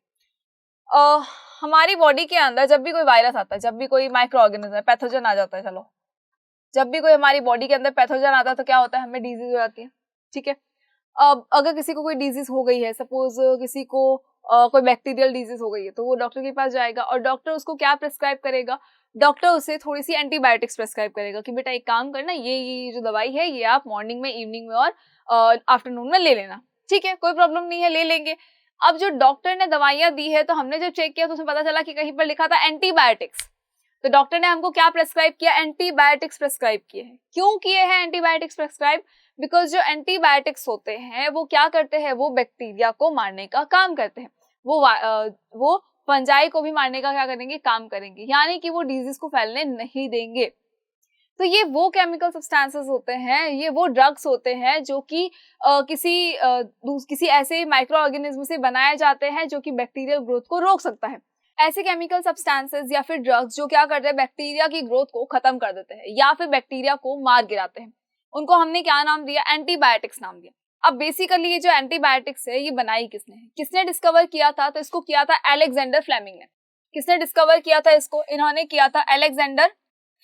हमारी बॉडी के अंदर जब भी कोई वायरस आता है, जब भी कोई माइक्रो ऑर्गेनिज्म पैथोजन आ जाता है, चलो जब भी कोई हमारी बॉडी के अंदर पैथोजन आता है तो क्या होता है, हमें डिजीज हो जाती है। ठीक है, अब अगर किसी को कोई डिजीज हो गई है, सपोज किसी को कोई बैक्टीरियल डिजीज हो गई है, तो वो डॉक्टर के पास जाएगा और डॉक्टर उसको क्या प्रिस्क्राइब करेगा, डॉक्टर उसे थोड़ी सी एंटीबायोटिक्स प्रिस्क्राइब करेगा कि बेटा एक काम करना, ये जो दवाई है ये आप मॉर्निंग में, इवनिंग में और आफ्टरनून में ले लेना। ठीक है, कोई प्रॉब्लम नहीं है, ले लेंगे। अब जो डॉक्टर ने दवाइयां दी है तो हमने जब चेक किया तो उसमें पता चला कि कहीं पर लिखा था एंटीबायोटिक्स, तो डॉक्टर ने हमको क्या प्रेस्क्राइब किया, एंटीबायोटिक्स प्रेस्क्राइब किए हैं। क्यों किए हैं एंटीबायोटिक्स प्रेस्क्राइब, बिकॉज जो एंटीबायोटिक्स होते हैं वो क्या करते हैं, वो बैक्टीरिया को मारने का काम करते हैं, वो फंजाई को भी मारने का क्या करेंगे, काम करेंगे, यानी कि वो डिजीज को फैलने नहीं देंगे। तो ये वो केमिकल सब्सटेंसेस होते हैं, ये वो ड्रग्स होते हैं जो कि किसी ऐसे माइक्रो ऑर्गेनिज्म से बनाए जाते हैं जो कि बैक्टीरियल ग्रोथ को रोक सकता है। ऐसे केमिकल सब्सटेंसेस या फिर ड्रग्स जो क्या करते हैं, बैक्टीरिया की ग्रोथ को खत्म कर देते हैं या फिर बैक्टीरिया को मार गिराते हैं, उनको हमने क्या नाम दिया, एंटीबायोटिक्स नाम दिया। अब बेसिकली ये जो एंटीबायोटिक्स है ये बनाई किसने है, किसने डिस्कवर किया था, तो इसको किया था अलेक्जेंडर फ्लेमिंग ने। किसने डिस्कवर किया था इसको, इन्होंने किया था, अलेक्जेंडर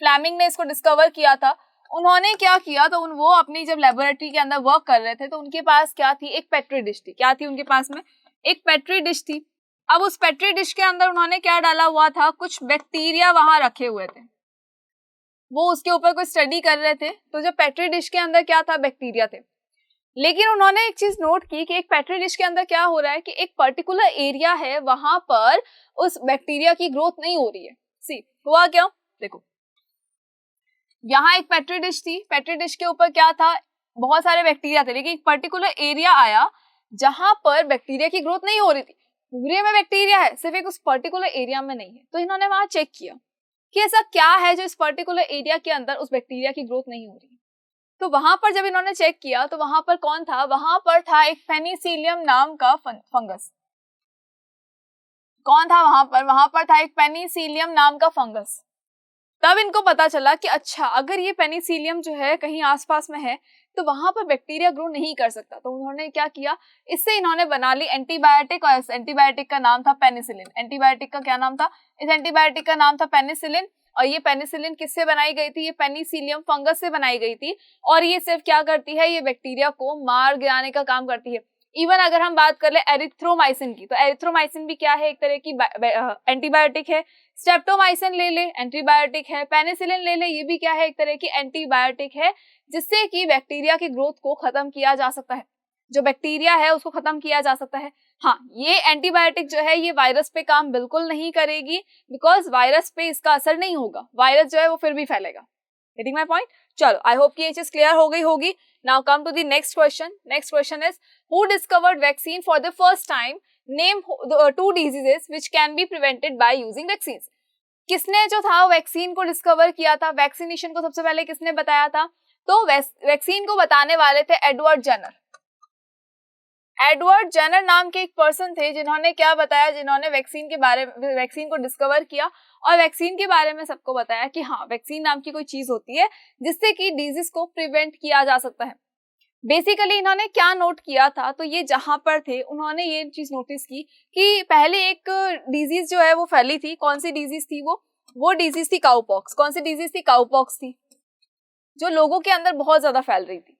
फ्लेमिंग ने इसको डिस्कवर किया था। उन्होंने क्या किया, तो वो अपनी जब लेबोरेटरी के अंदर वर्क कर रहे थे तो उनके पास क्या थी, एक पेट्री डिश थी। क्या थी उनके पास में, एक पेट्री डिश थी। अब उस पेट्री डिश के अंदर उन्होंने क्या डाला हुआ था, कुछ बैक्टीरिया वहां रखे हुए थे, वो उसके ऊपर कोई स्टडी कर रहे थे। तो जो पेट्री डिश के अंदर क्या था, बैक्टीरिया थे। लेकिन उन्होंने एक चीज नोट की कि एक पेट्री डिश के अंदर क्या हो रहा है कि एक पर्टिकुलर एरिया है, वहां पर उस बैक्टीरिया की ग्रोथ नहीं हो रही है। सी हुआ क्या, देखो यहाँ एक पेट्री डिश थी, पेट्री डिश के ऊपर क्या था, बहुत सारे बैक्टीरिया थे, लेकिन एक पर्टिकुलर एरिया आया जहां पर बैक्टीरिया की ग्रोथ नहीं हो रही थी। पूरे में बैक्टीरिया है, सिर्फ एक उस पर्टिकुलर एरिया में नहीं है। तो इन्होंने वहां चेक किया कि ऐसा क्या है जो इस पर्टिकुलर एरिया के अंदर उस बैक्टीरिया की ग्रोथ नहीं हो रही है। तो वहां पर जब इन्होंने चेक किया तो वहां पर कौन था, वहां पर था एक पेनिसिलियम नाम का फंगस। कौन था वहां पर था एक पेनिसिलियम नाम का फंगस। तब इनको पता चला कि अच्छा, अगर ये पेनिसिलियम जो है कहीं आसपास में है तो वहां पर बैक्टीरिया ग्रो नहीं कर सकता। तो उन्होंने क्या किया, इससे इन्होंने बना ली एंटीबायोटिक, और इस एंटीबायोटिक का नाम था पेनिसिलिन। एंटीबायोटिक का क्या नाम था, इस एंटीबायोटिक का नाम था पेनिसिलिन। और ये पेनिसिलिन किससे बनाई गई थी? ये पेनिसिलियम फंगस से बनाई गई थी और ये सिर्फ क्या करती है? ये बैक्टीरिया को मार गिराने का काम करती है। इवन अगर हम बात कर ले एरिथ्रोमाइसिन की, तो एरिथ्रोमाइसिन भी क्या है? एक तरह की एंटीबायोटिक है। स्ट्रेप्टोमाइसिन ले ले, एंटीबायोटिक है। पेनिसिलिन ले ले, ये भी क्या है? एक तरह की एंटीबायोटिक है, जिससे कि बैक्टीरिया की ग्रोथ को खत्म किया जा सकता है, जो बैक्टीरिया है उसको खत्म किया जा सकता है। हाँ, ये एंटीबायोटिक जो है ये वायरस पे काम बिल्कुल नहीं करेगी, बिकॉज वायरस पे इसका असर नहीं होगा, वायरस जो है वो फिर भी फैलेगा। Getting my point? चलो, आई होप कि ये चीज क्लियर हो गई होगी। Now come to the next question. Next question is, who discovered vaccine for the first time? Name 2 diseases which can be prevented by using vaccine. किसने जो था वैक्सीन को डिस्कवर किया था? वैक्सीनेशन को सबसे पहले किसने बताया था? तो वैक्सीन को बताने वाले थे एडवर्ड जेनर। एडवर्ड जेनर नाम के एक पर्सन थे जिन्होंने क्या बताया? जिन्होंने वैक्सीन को डिस्कवर किया और वैक्सीन के बारे में सबको बताया कि हाँ, वैक्सीन नाम की कोई चीज होती है जिससे कि डिजीज को प्रिवेंट किया जा सकता है। बेसिकली इन्होंने क्या नोट किया था? तो ये जहां पर थे उन्होंने ये चीज नोटिस की कि पहले एक डिजीज जो है वो फैली थी। कौन सी डिजीज थी वो डिजीज थी काउपॉक्स। कौन सी डिजीज थी? काउपॉक्स थी, जो लोगों के अंदर बहुत ज्यादा फैल रही थी।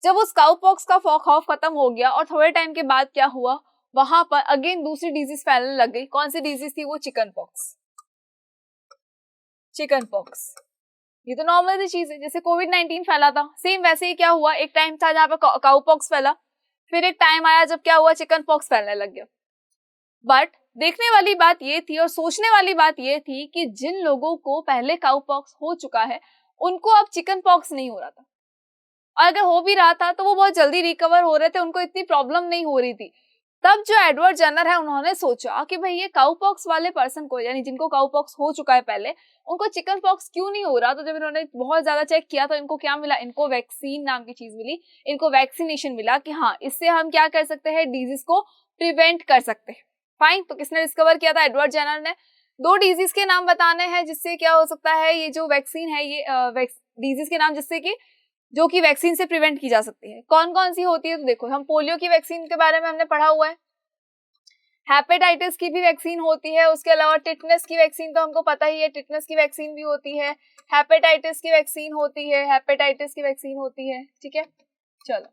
जब उस काउपॉक्स का खौफ खत्म हो गया और थोड़े टाइम के बाद क्या हुआ? वहां पर अगेन दूसरी डिजीज फैलने लग गई। कौन सी डिजीज थी? वो चिकन पॉक्स। चिकन पॉक्स ये तो नॉर्मल सी चीज है, जैसे कोविड-19 फैला था, सेम वैसे ही क्या हुआ, एक टाइम था जहां पर काउपॉक्स फैला, फिर एक टाइम आया जब क्या हुआ? चिकन पॉक्स फैलने लग गया। बट देखने वाली बात ये थी और सोचने वाली बात ये थी कि जिन लोगों को पहले काउपॉक्स हो चुका है उनको अब चिकन पॉक्स नहीं हो रहा था, और अगर हो भी रहा था तो वो बहुत जल्दी रिकवर हो रहे थे, उनको इतनी प्रॉब्लम नहीं हो रही थी। तब जो एडवर्ड जेनर है उन्होंने सोचा कि भाई ये काउपॉक्स वाले पर्सन को, यानी जिनको काउपॉक्स हो चुका है पहले, उनको चिकन पॉक्स क्यों नहीं हो रहा? तो जब इन्होंने बहुत ज्यादा चेक किया तो इनको क्या मिला? इनको वैक्सीन नाम की चीज मिली, इनको वैक्सीनेशन मिला कि हाँ, इससे हम क्या कर सकते हैं? डिजीज को प्रिवेंट कर सकते हैं। फाइन, तो किसने डिस्कवर किया था? एडवर्ड जेनर ने। 2 डिजीज के नाम बताने हैं जिससे क्या हो सकता है, ये जो वैक्सीन है ये डिजीज के नाम जिससे कि जो कि वैक्सीन से प्रिवेंट की जा सकती है। कौन कौन सी होती है? तो देखो, हम पोलियो की वैक्सीन के बारे में हमने पढ़ा हुआ है, हेपेटाइटिस की भी वैक्सीन होती है, उसके अलावा टिटनेस की वैक्सीन तो हमको पता ही है, टिटनेस की वैक्सीन भी होती है, हेपेटाइटिस की वैक्सीन होती है, हेपेटाइटिस की वैक्सीन होती है। ठीक है, चलो,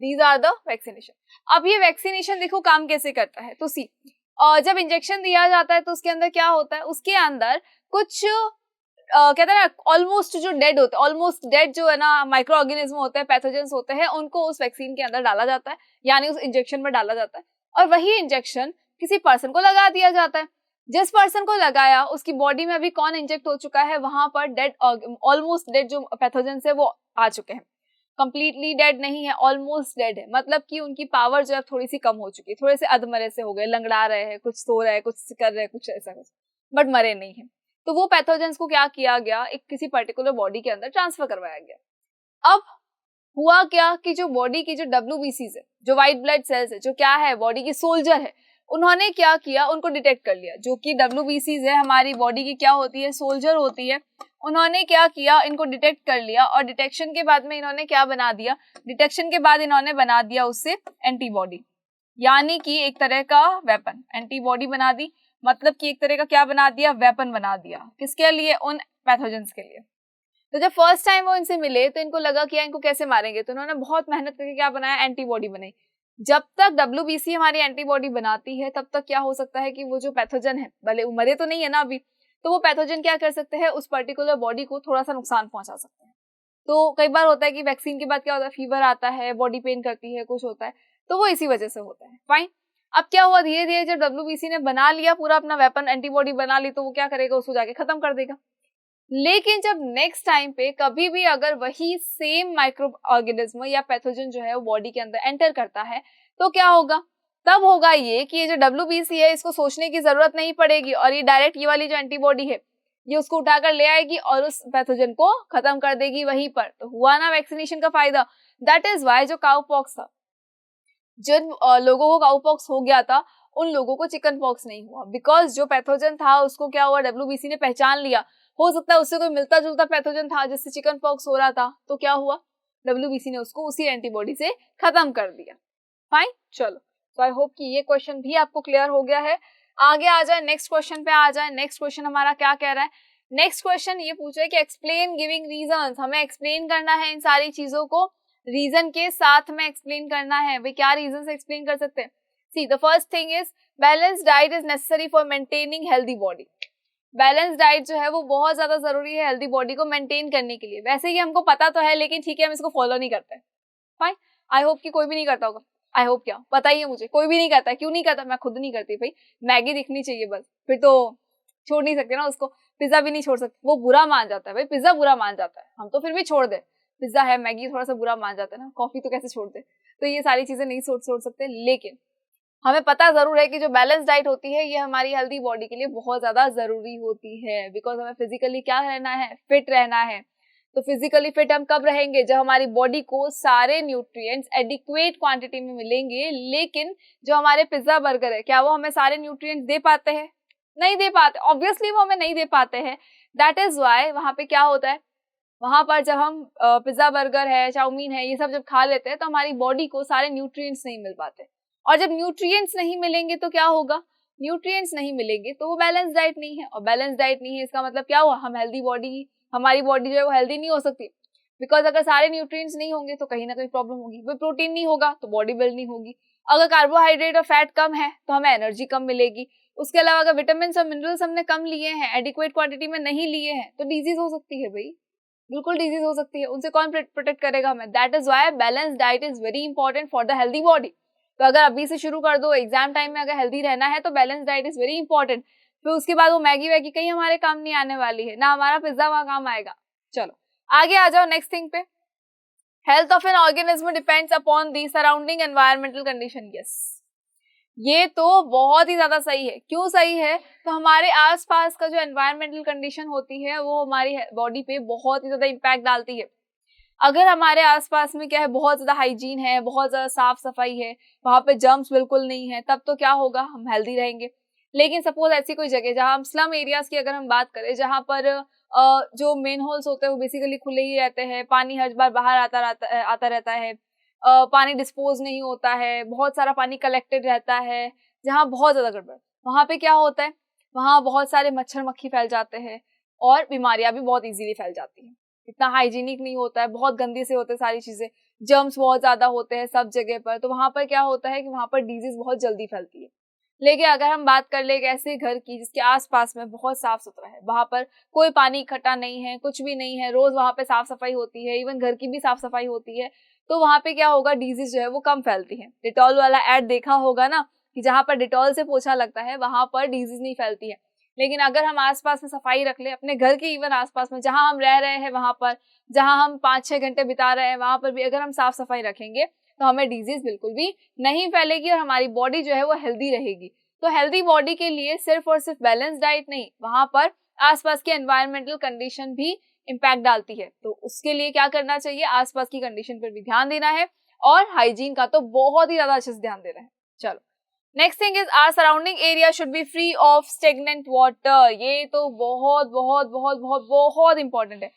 दीज आर द वैक्सीनेशन। अब ये वैक्सीनेशन देखो काम कैसे करता है, तो सी, जब इंजेक्शन दिया जाता है तो उसके अंदर क्या होता है? उसके अंदर कुछ कहते हैं ना, ऑलमोस्ट जो डेड होते हैं, ऑलमोस्ट डेड जो है ना माइक्रो ऑर्गेनिज्म होते हैं, पैथोजेंस होते हैं, उनको उस वैक्सीन के अंदर डाला जाता है, यानी उस इंजेक्शन में डाला जाता है, और वही इंजेक्शन किसी पर्सन को लगा दिया जाता है। जिस पर्सन को लगाया उसकी बॉडी में अभी कौन इंजेक्ट हो चुका है? वहां पर डेड, ऑलमोस्ट डेड जो पैथोजेंस है वो आ चुके हैं। कंप्लीटली डेड नहीं है, ऑलमोस्ट डेड है, मतलब कि उनकी पावर जो है थोड़ी सी कम हो चुकी है, थोड़े से अधमरे से हो गए, लंगड़ा रहे हैं, कुछ सो रहे हैं, कुछ कर रहे हैं, कुछ ऐसा कुछ, बट मरे नहीं है। तो वो पैथोजेंस को क्या किया गया? एक किसी पर्टिकुलर बॉडी के अंदर ट्रांसफर करवाया गया। अब हुआ क्या कि जो बॉडी की जो WBCs है, जो व्हाइट ब्लड सेल्स है, जो क्या है? बॉडी की सोल्जर है, उन्होंने क्या किया? उनको डिटेक्ट कर लिया। जो कि WBCs है हमारी बॉडी की क्या होती है? सोल्जर होती है। उन्होंने क्या किया? इनको डिटेक्ट कर लिया, और डिटेक्शन के बाद में इन्होंने क्या बना दिया? डिटेक्शन के बाद इन्होंने बना दिया उससे एंटीबॉडी, यानी कि एक तरह का वेपन। एंटीबॉडी बना दी, मतलब कि एक तरह का क्या बना दिया? वेपन बना दिया। किसके लिए? उन पैथोजेंस के लिए। तो जब फर्स्ट टाइम वो इनसे मिले तो इनको लगा कि इनको कैसे मारेंगे, तो उन्होंने बहुत मेहनत करके क्या बनाया? एंटीबॉडी बनाई। जब तक WBC हमारी एंटीबॉडी बनाती है तब तक क्या हो सकता है कि वो जो पैथोजन है, भले मरे तो नहीं है ना अभी, तो वो पैथोजन क्या कर सकते हैं? उस पर्टिकुलर बॉडी को थोड़ा सा नुकसान पहुंचा सकते हैं। तो कई बार होता है कि वैक्सीन के बाद क्या होता है? फीवर आता है, बॉडी पेन करती है, कुछ होता है, तो वो इसी वजह से होता है। फाइन, अब क्या हुआ? धीरे धीरे जब WBC ने बना लिया पूरा अपना वेपन, एंटीबॉडी बना ली, तो वो क्या करेगा? उसको जाके खत्म कर देगा। लेकिन जब नेक्स्ट टाइम पे कभी भी अगर वही सेम माइक्रो ऑर्गेनिज्म या पैथोजन जो है वो बॉडी के अंदर एंटर करता है, तो क्या होगा? तब होगा ये कि ये जो WBC है इसको सोचने की जरूरत नहीं पड़ेगी, और ये डायरेक्ट ये वाली जो एंटीबॉडी है ये उसको उठाकर ले आएगी और उस पैथोजन को खत्म कर देगी वहीं पर। तो हुआ ना वैक्सीनेशन का फायदा। दैट इज वाई जो काउपॉक्स था, जिन लोगों को काउपॉक्स हो गया था उन लोगों को चिकन पॉक्स नहीं हुआ, बिकॉज जो पैथोजन था उसको क्या हुआ? WBC ने पहचान लिया। हो सकता है उससे कोई मिलता जुलता पैथोजन था जिससे चिकन पॉक्स हो रहा था, तो क्या हुआ? WBC ने उसको उसी एंटीबॉडी से खत्म कर दिया। फाइन, चलो, तो आई होप कि ये क्वेश्चन भी आपको क्लियर हो गया है। आगे आ जाए, नेक्स्ट क्वेश्चन पे आ जाए। नेक्स्ट क्वेश्चन हमारा क्या कह रहा है नेक्स्ट क्वेश्चन ये पूछा है कि एक्सप्लेन गिविंग रीजंस, हमें एक्सप्लेन करना है इन सारी चीजों को, रीजन के साथ में एक्सप्लेन करना है। भाई क्या रीजन से एक्सप्लेन कर सकते हैं? See the first thing is balance diet is necessary for maintaining healthy body. Balance diet जो है वो बहुत ज्यादा जरूरी है हेल्दी बॉडी को मेंटेन करने के लिए। वैसे ही हमको पता तो है, लेकिन ठीक है हम इसको फॉलो नहीं करते। फाइन, आई होप कि कोई भी नहीं करता होगा। आई होप क्या, पता ही है मुझे कोई भी नहीं करता है। क्यों नहीं करता? मैं खुद नहीं करती भाई। मैगी दिखनी चाहिए बस, फिर तो छोड़ नहीं सकते ना उसको। पिज्जा भी नहीं छोड़ सकते, वो बुरा मान जाता है भाई, पिज्जा बुरा मान जाता है, हम तो फिर भी छोड़ दे। पिज्जा है, मैगी थोड़ा सा बुरा मान जाता है ना, कॉफी तो कैसे छोड़ दे। तो ये सारी चीजें नहीं छोड़ सकते, लेकिन हमें पता जरूर है कि जो बैलेंस डाइट होती है ये हमारी हेल्दी बॉडी के लिए बहुत ज्यादा जरूरी होती है। बिकॉज हमें फिजिकली क्या रहना है? फिट रहना है। तो फिजिकली फिट हम कब रहेंगे? जब हमारी बॉडी को सारे न्यूट्रिएंट्स एडिक्वेट क्वांटिटी में मिलेंगे। लेकिन जो हमारे पिज्जा बर्गर है, क्या वो हमें सारे न्यूट्रिएंट्स दे पाते हैं? नहीं दे पाते, ऑब्वियसली वो हमें नहीं दे पाते हैं। दैट इज वाई वहां पे क्या होता है, वहां पर जब हम पिज्जा बर्गर है, चाउमीन है, ये सब जब खा लेते हैं तो हमारी बॉडी को सारे न्यूट्रिएंट्स नहीं मिल पाते। और जब न्यूट्रिएंट्स नहीं मिलेंगे तो क्या होगा? न्यूट्रिएंट्स नहीं मिलेंगे तो वो बैलेंस डाइट नहीं है। और बैलेंस डाइट नहीं है इसका मतलब क्या हुआ? हम हेल्दी बॉडी, हमारी बॉडी जो है वो हेल्दी नहीं हो सकती। बिकॉज अगर सारे न्यूट्रिएंट्स नहीं होंगे तो कहीं ना कहीं प्रॉब्लम होगी। वो प्रोटीन नहीं होगा तो बॉडी बिल्ड नहीं होगी। अगर कार्बोहाइड्रेट और फैट कम है तो हमें एनर्जी कम मिलेगी। उसके अलावा अगर विटामिन और मिनरल्स हमने कम लिए हैं, एडिक्वेट क्वांटिटी में नहीं लिए हैं, तो डिजीज हो सकती है भाई, बिल्कुल डिजीज हो सकती है। उनसे कौन प्रोटेक्ट करेगा हमें? That is why balance diet is very important for the healthy body. तो अगर अभी से शुरू कर दो, एग्जाम टाइम में अगर हेल्दी रहना है तो balance diet is very important. फिर उसके बाद वो मैगी वैगी कहीं हमारे काम नहीं आने वाली है, ना हमारा पिज्जा वहां काम आएगा। चलो आगे आ जाओ नेक्स्ट थिंग पे। Health of an organism depends upon the surrounding environmental condition. Yes, ये तो बहुत ही ज्यादा सही है। क्यों सही है? तो हमारे आसपास का जो एनवायरमेंटल कंडीशन होती है वो हमारी बॉडी पे बहुत ही ज्यादा इम्पैक्ट डालती है। अगर हमारे आसपास में क्या है, बहुत ज्यादा हाइजीन है, बहुत ज्यादा साफ सफाई है, वहां पे जर्म्स बिल्कुल नहीं है, तब तो क्या होगा? हम हेल्दी रहेंगे। लेकिन सपोज ऐसी कोई जगह जहां हम स्लम एरियाज की अगर हम बात करें, जहां पर जो मेन होल्स होते हैं वो बेसिकली खुले ही रहते हैं, पानी हर बार बाहर आता रहता है, पानी डिस्पोज नहीं होता है, बहुत सारा पानी कलेक्टेड रहता है, जहाँ बहुत ज्यादा गड़बड़, वहां पे क्या होता है? वहां बहुत सारे मच्छर मक्खी फैल जाते हैं और बीमारियां भी बहुत इजीली फैल जाती हैं। इतना हाइजीनिक नहीं होता है, बहुत गंदी से होते हैं सारी चीजें, जर्म्स बहुत ज्यादा होते हैं सब जगह पर। तो वहां पर क्या होता है कि वहां पर डिजीज बहुत जल्दी फैलती है। लेकिन अगर हम बात कर ले एक ऐसे घर की जिसके आसपास में बहुत साफ सुथरा है, वहां पर कोई पानी इकट्ठा नहीं है, कुछ भी नहीं है, रोज वहां पे साफ सफाई होती है, इवन घर की भी साफ सफाई होती है, तो वहां पे क्या होगा? डिजीज जो है वो कम फैलती है। डिटॉल वाला एड देखा होगा ना, कि जहां पर डिटॉल से पोछा लगता है वहां पर डिजीज नहीं फैलती है। लेकिन अगर हम आसपास में सफाई रख ले, अपने घर के इवन आसपास में जहां हम रह रहे हैं, वहां पर जहां हम 5-6 घंटे बिता रहे हैं, वहां पर भी अगर हम साफ सफाई रखेंगे तो हमें डिजीज बिल्कुल भी नहीं फैलेगी और हमारी बॉडी जो है वो हेल्दी रहेगी। तो हेल्दी बॉडी के लिए सिर्फ और सिर्फ बैलेंस डाइट नहीं, वहां पर आसपास की एनवायरमेंटल कंडीशन भी इम्पैक्ट डालती है। तो उसके लिए क्या करना चाहिए? आसपास की कंडीशन पर भी ध्यान देना है और हाइजीन का तो बहुत ही ज्यादा अच्छे से ध्यान देना है। चलो next thing is our surrounding area should be free of stagnant water. ये तो बहुत बहुत बहुत बहुत बहुत इंपॉर्टेंट है।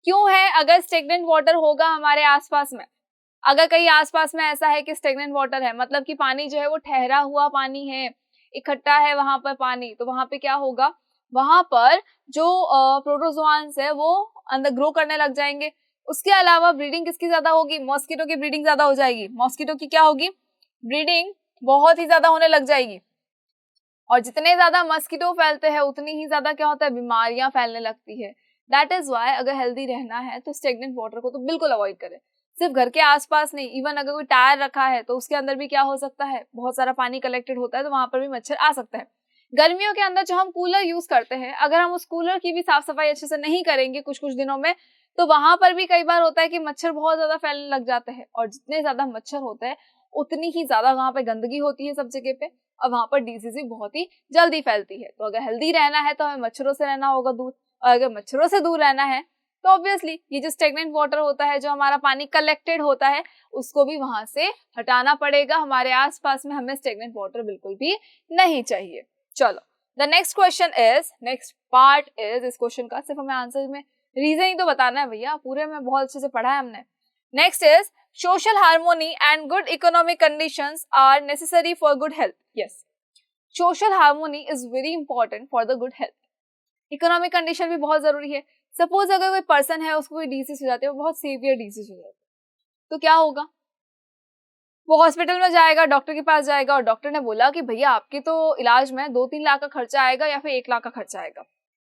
क्यों है? अगर स्टेगनेंट वाटर होगा हमारे आसपास में, अगर कहीं आसपास में ऐसा है कि स्टेगनेंट वाटर है, मतलब कि पानी जो है वो ठहरा हुआ पानी है, इकट्ठा है वहां पर पानी, तो वहां पे क्या होगा? वहां पर जो प्रोटोजोआन्स है वो अंदर ग्रो करने लग जाएंगे। उसके अलावा ब्रीडिंग किसकी ज्यादा होगी? मॉस्किटो की ब्रीडिंग ज्यादा हो जाएगी। मॉस्किटो की क्या होगी? ब्रीडिंग बहुत ही ज्यादा होने लग जाएगी। और जितने ज्यादा मस्किटो फैलते हैं उतनी ही ज्यादा क्या होता है? बीमारियां फैलने लगती है। दैट इज वाई अगर हेल्दी रहना है तो स्टेगनेंट वाटर को तो बिल्कुल अवॉइड करें। सिर्फ घर के आसपास नहीं, इवन अगर कोई टायर रखा है तो उसके अंदर भी क्या हो सकता है? बहुत सारा पानी कलेक्टेड होता है, तो वहां पर भी मच्छर आ सकता है। गर्मियों के अंदर जो हम कूलर यूज करते हैं, अगर हम उस कूलर की भी साफ सफाई अच्छे से नहीं करेंगे कुछ कुछ दिनों में, तो वहां पर भी कई बार होता है कि मच्छर बहुत ज्यादा फैलने लग जाते हैं। और जितने ज्यादा मच्छर होते हैं उतनी ही ज्यादा वहां पर गंदगी होती है सब जगह पे, और वहां पर डिजीज भी बहुत ही जल्दी फैलती है। तो अगर हेल्दी रहना है तो हमें मच्छरों से रहना होगा दूर, और अगर मच्छरों से दूर रहना है तो ऑब्वियसली ये जो स्टेगनेंट वाटर होता है, जो हमारा पानी कलेक्टेड होता है, उसको भी वहां से हटाना पड़ेगा। हमारे आसपास में हमें स्टेगनेंट वाटर बिल्कुल भी नहीं चाहिए। चलो the next question is, next part is, इस क्वेश्चन का सिर्फ हमें आंसर में रीजन ही तो बताना है भैया, पूरे में बहुत अच्छे से पढ़ा है हमने। Next is social harmony and good economic conditions are necessary for good health. Yes, social harmony is very important for the good health. Economic condition भी बहुत जरूरी है। सपोज अगर कोई पर्सन है उसको कोई डिजीज हो जाती है, वो बहुत सीवियर डिजीज हो जाती है, तो क्या होगा, वो हॉस्पिटल में जाएगा, डॉक्टर के पास जाएगा और डॉक्टर ने बोला कि भैया आपकी तो इलाज में 2-3 लाख का खर्चा आएगा या फिर 1 लाख का खर्चा आएगा।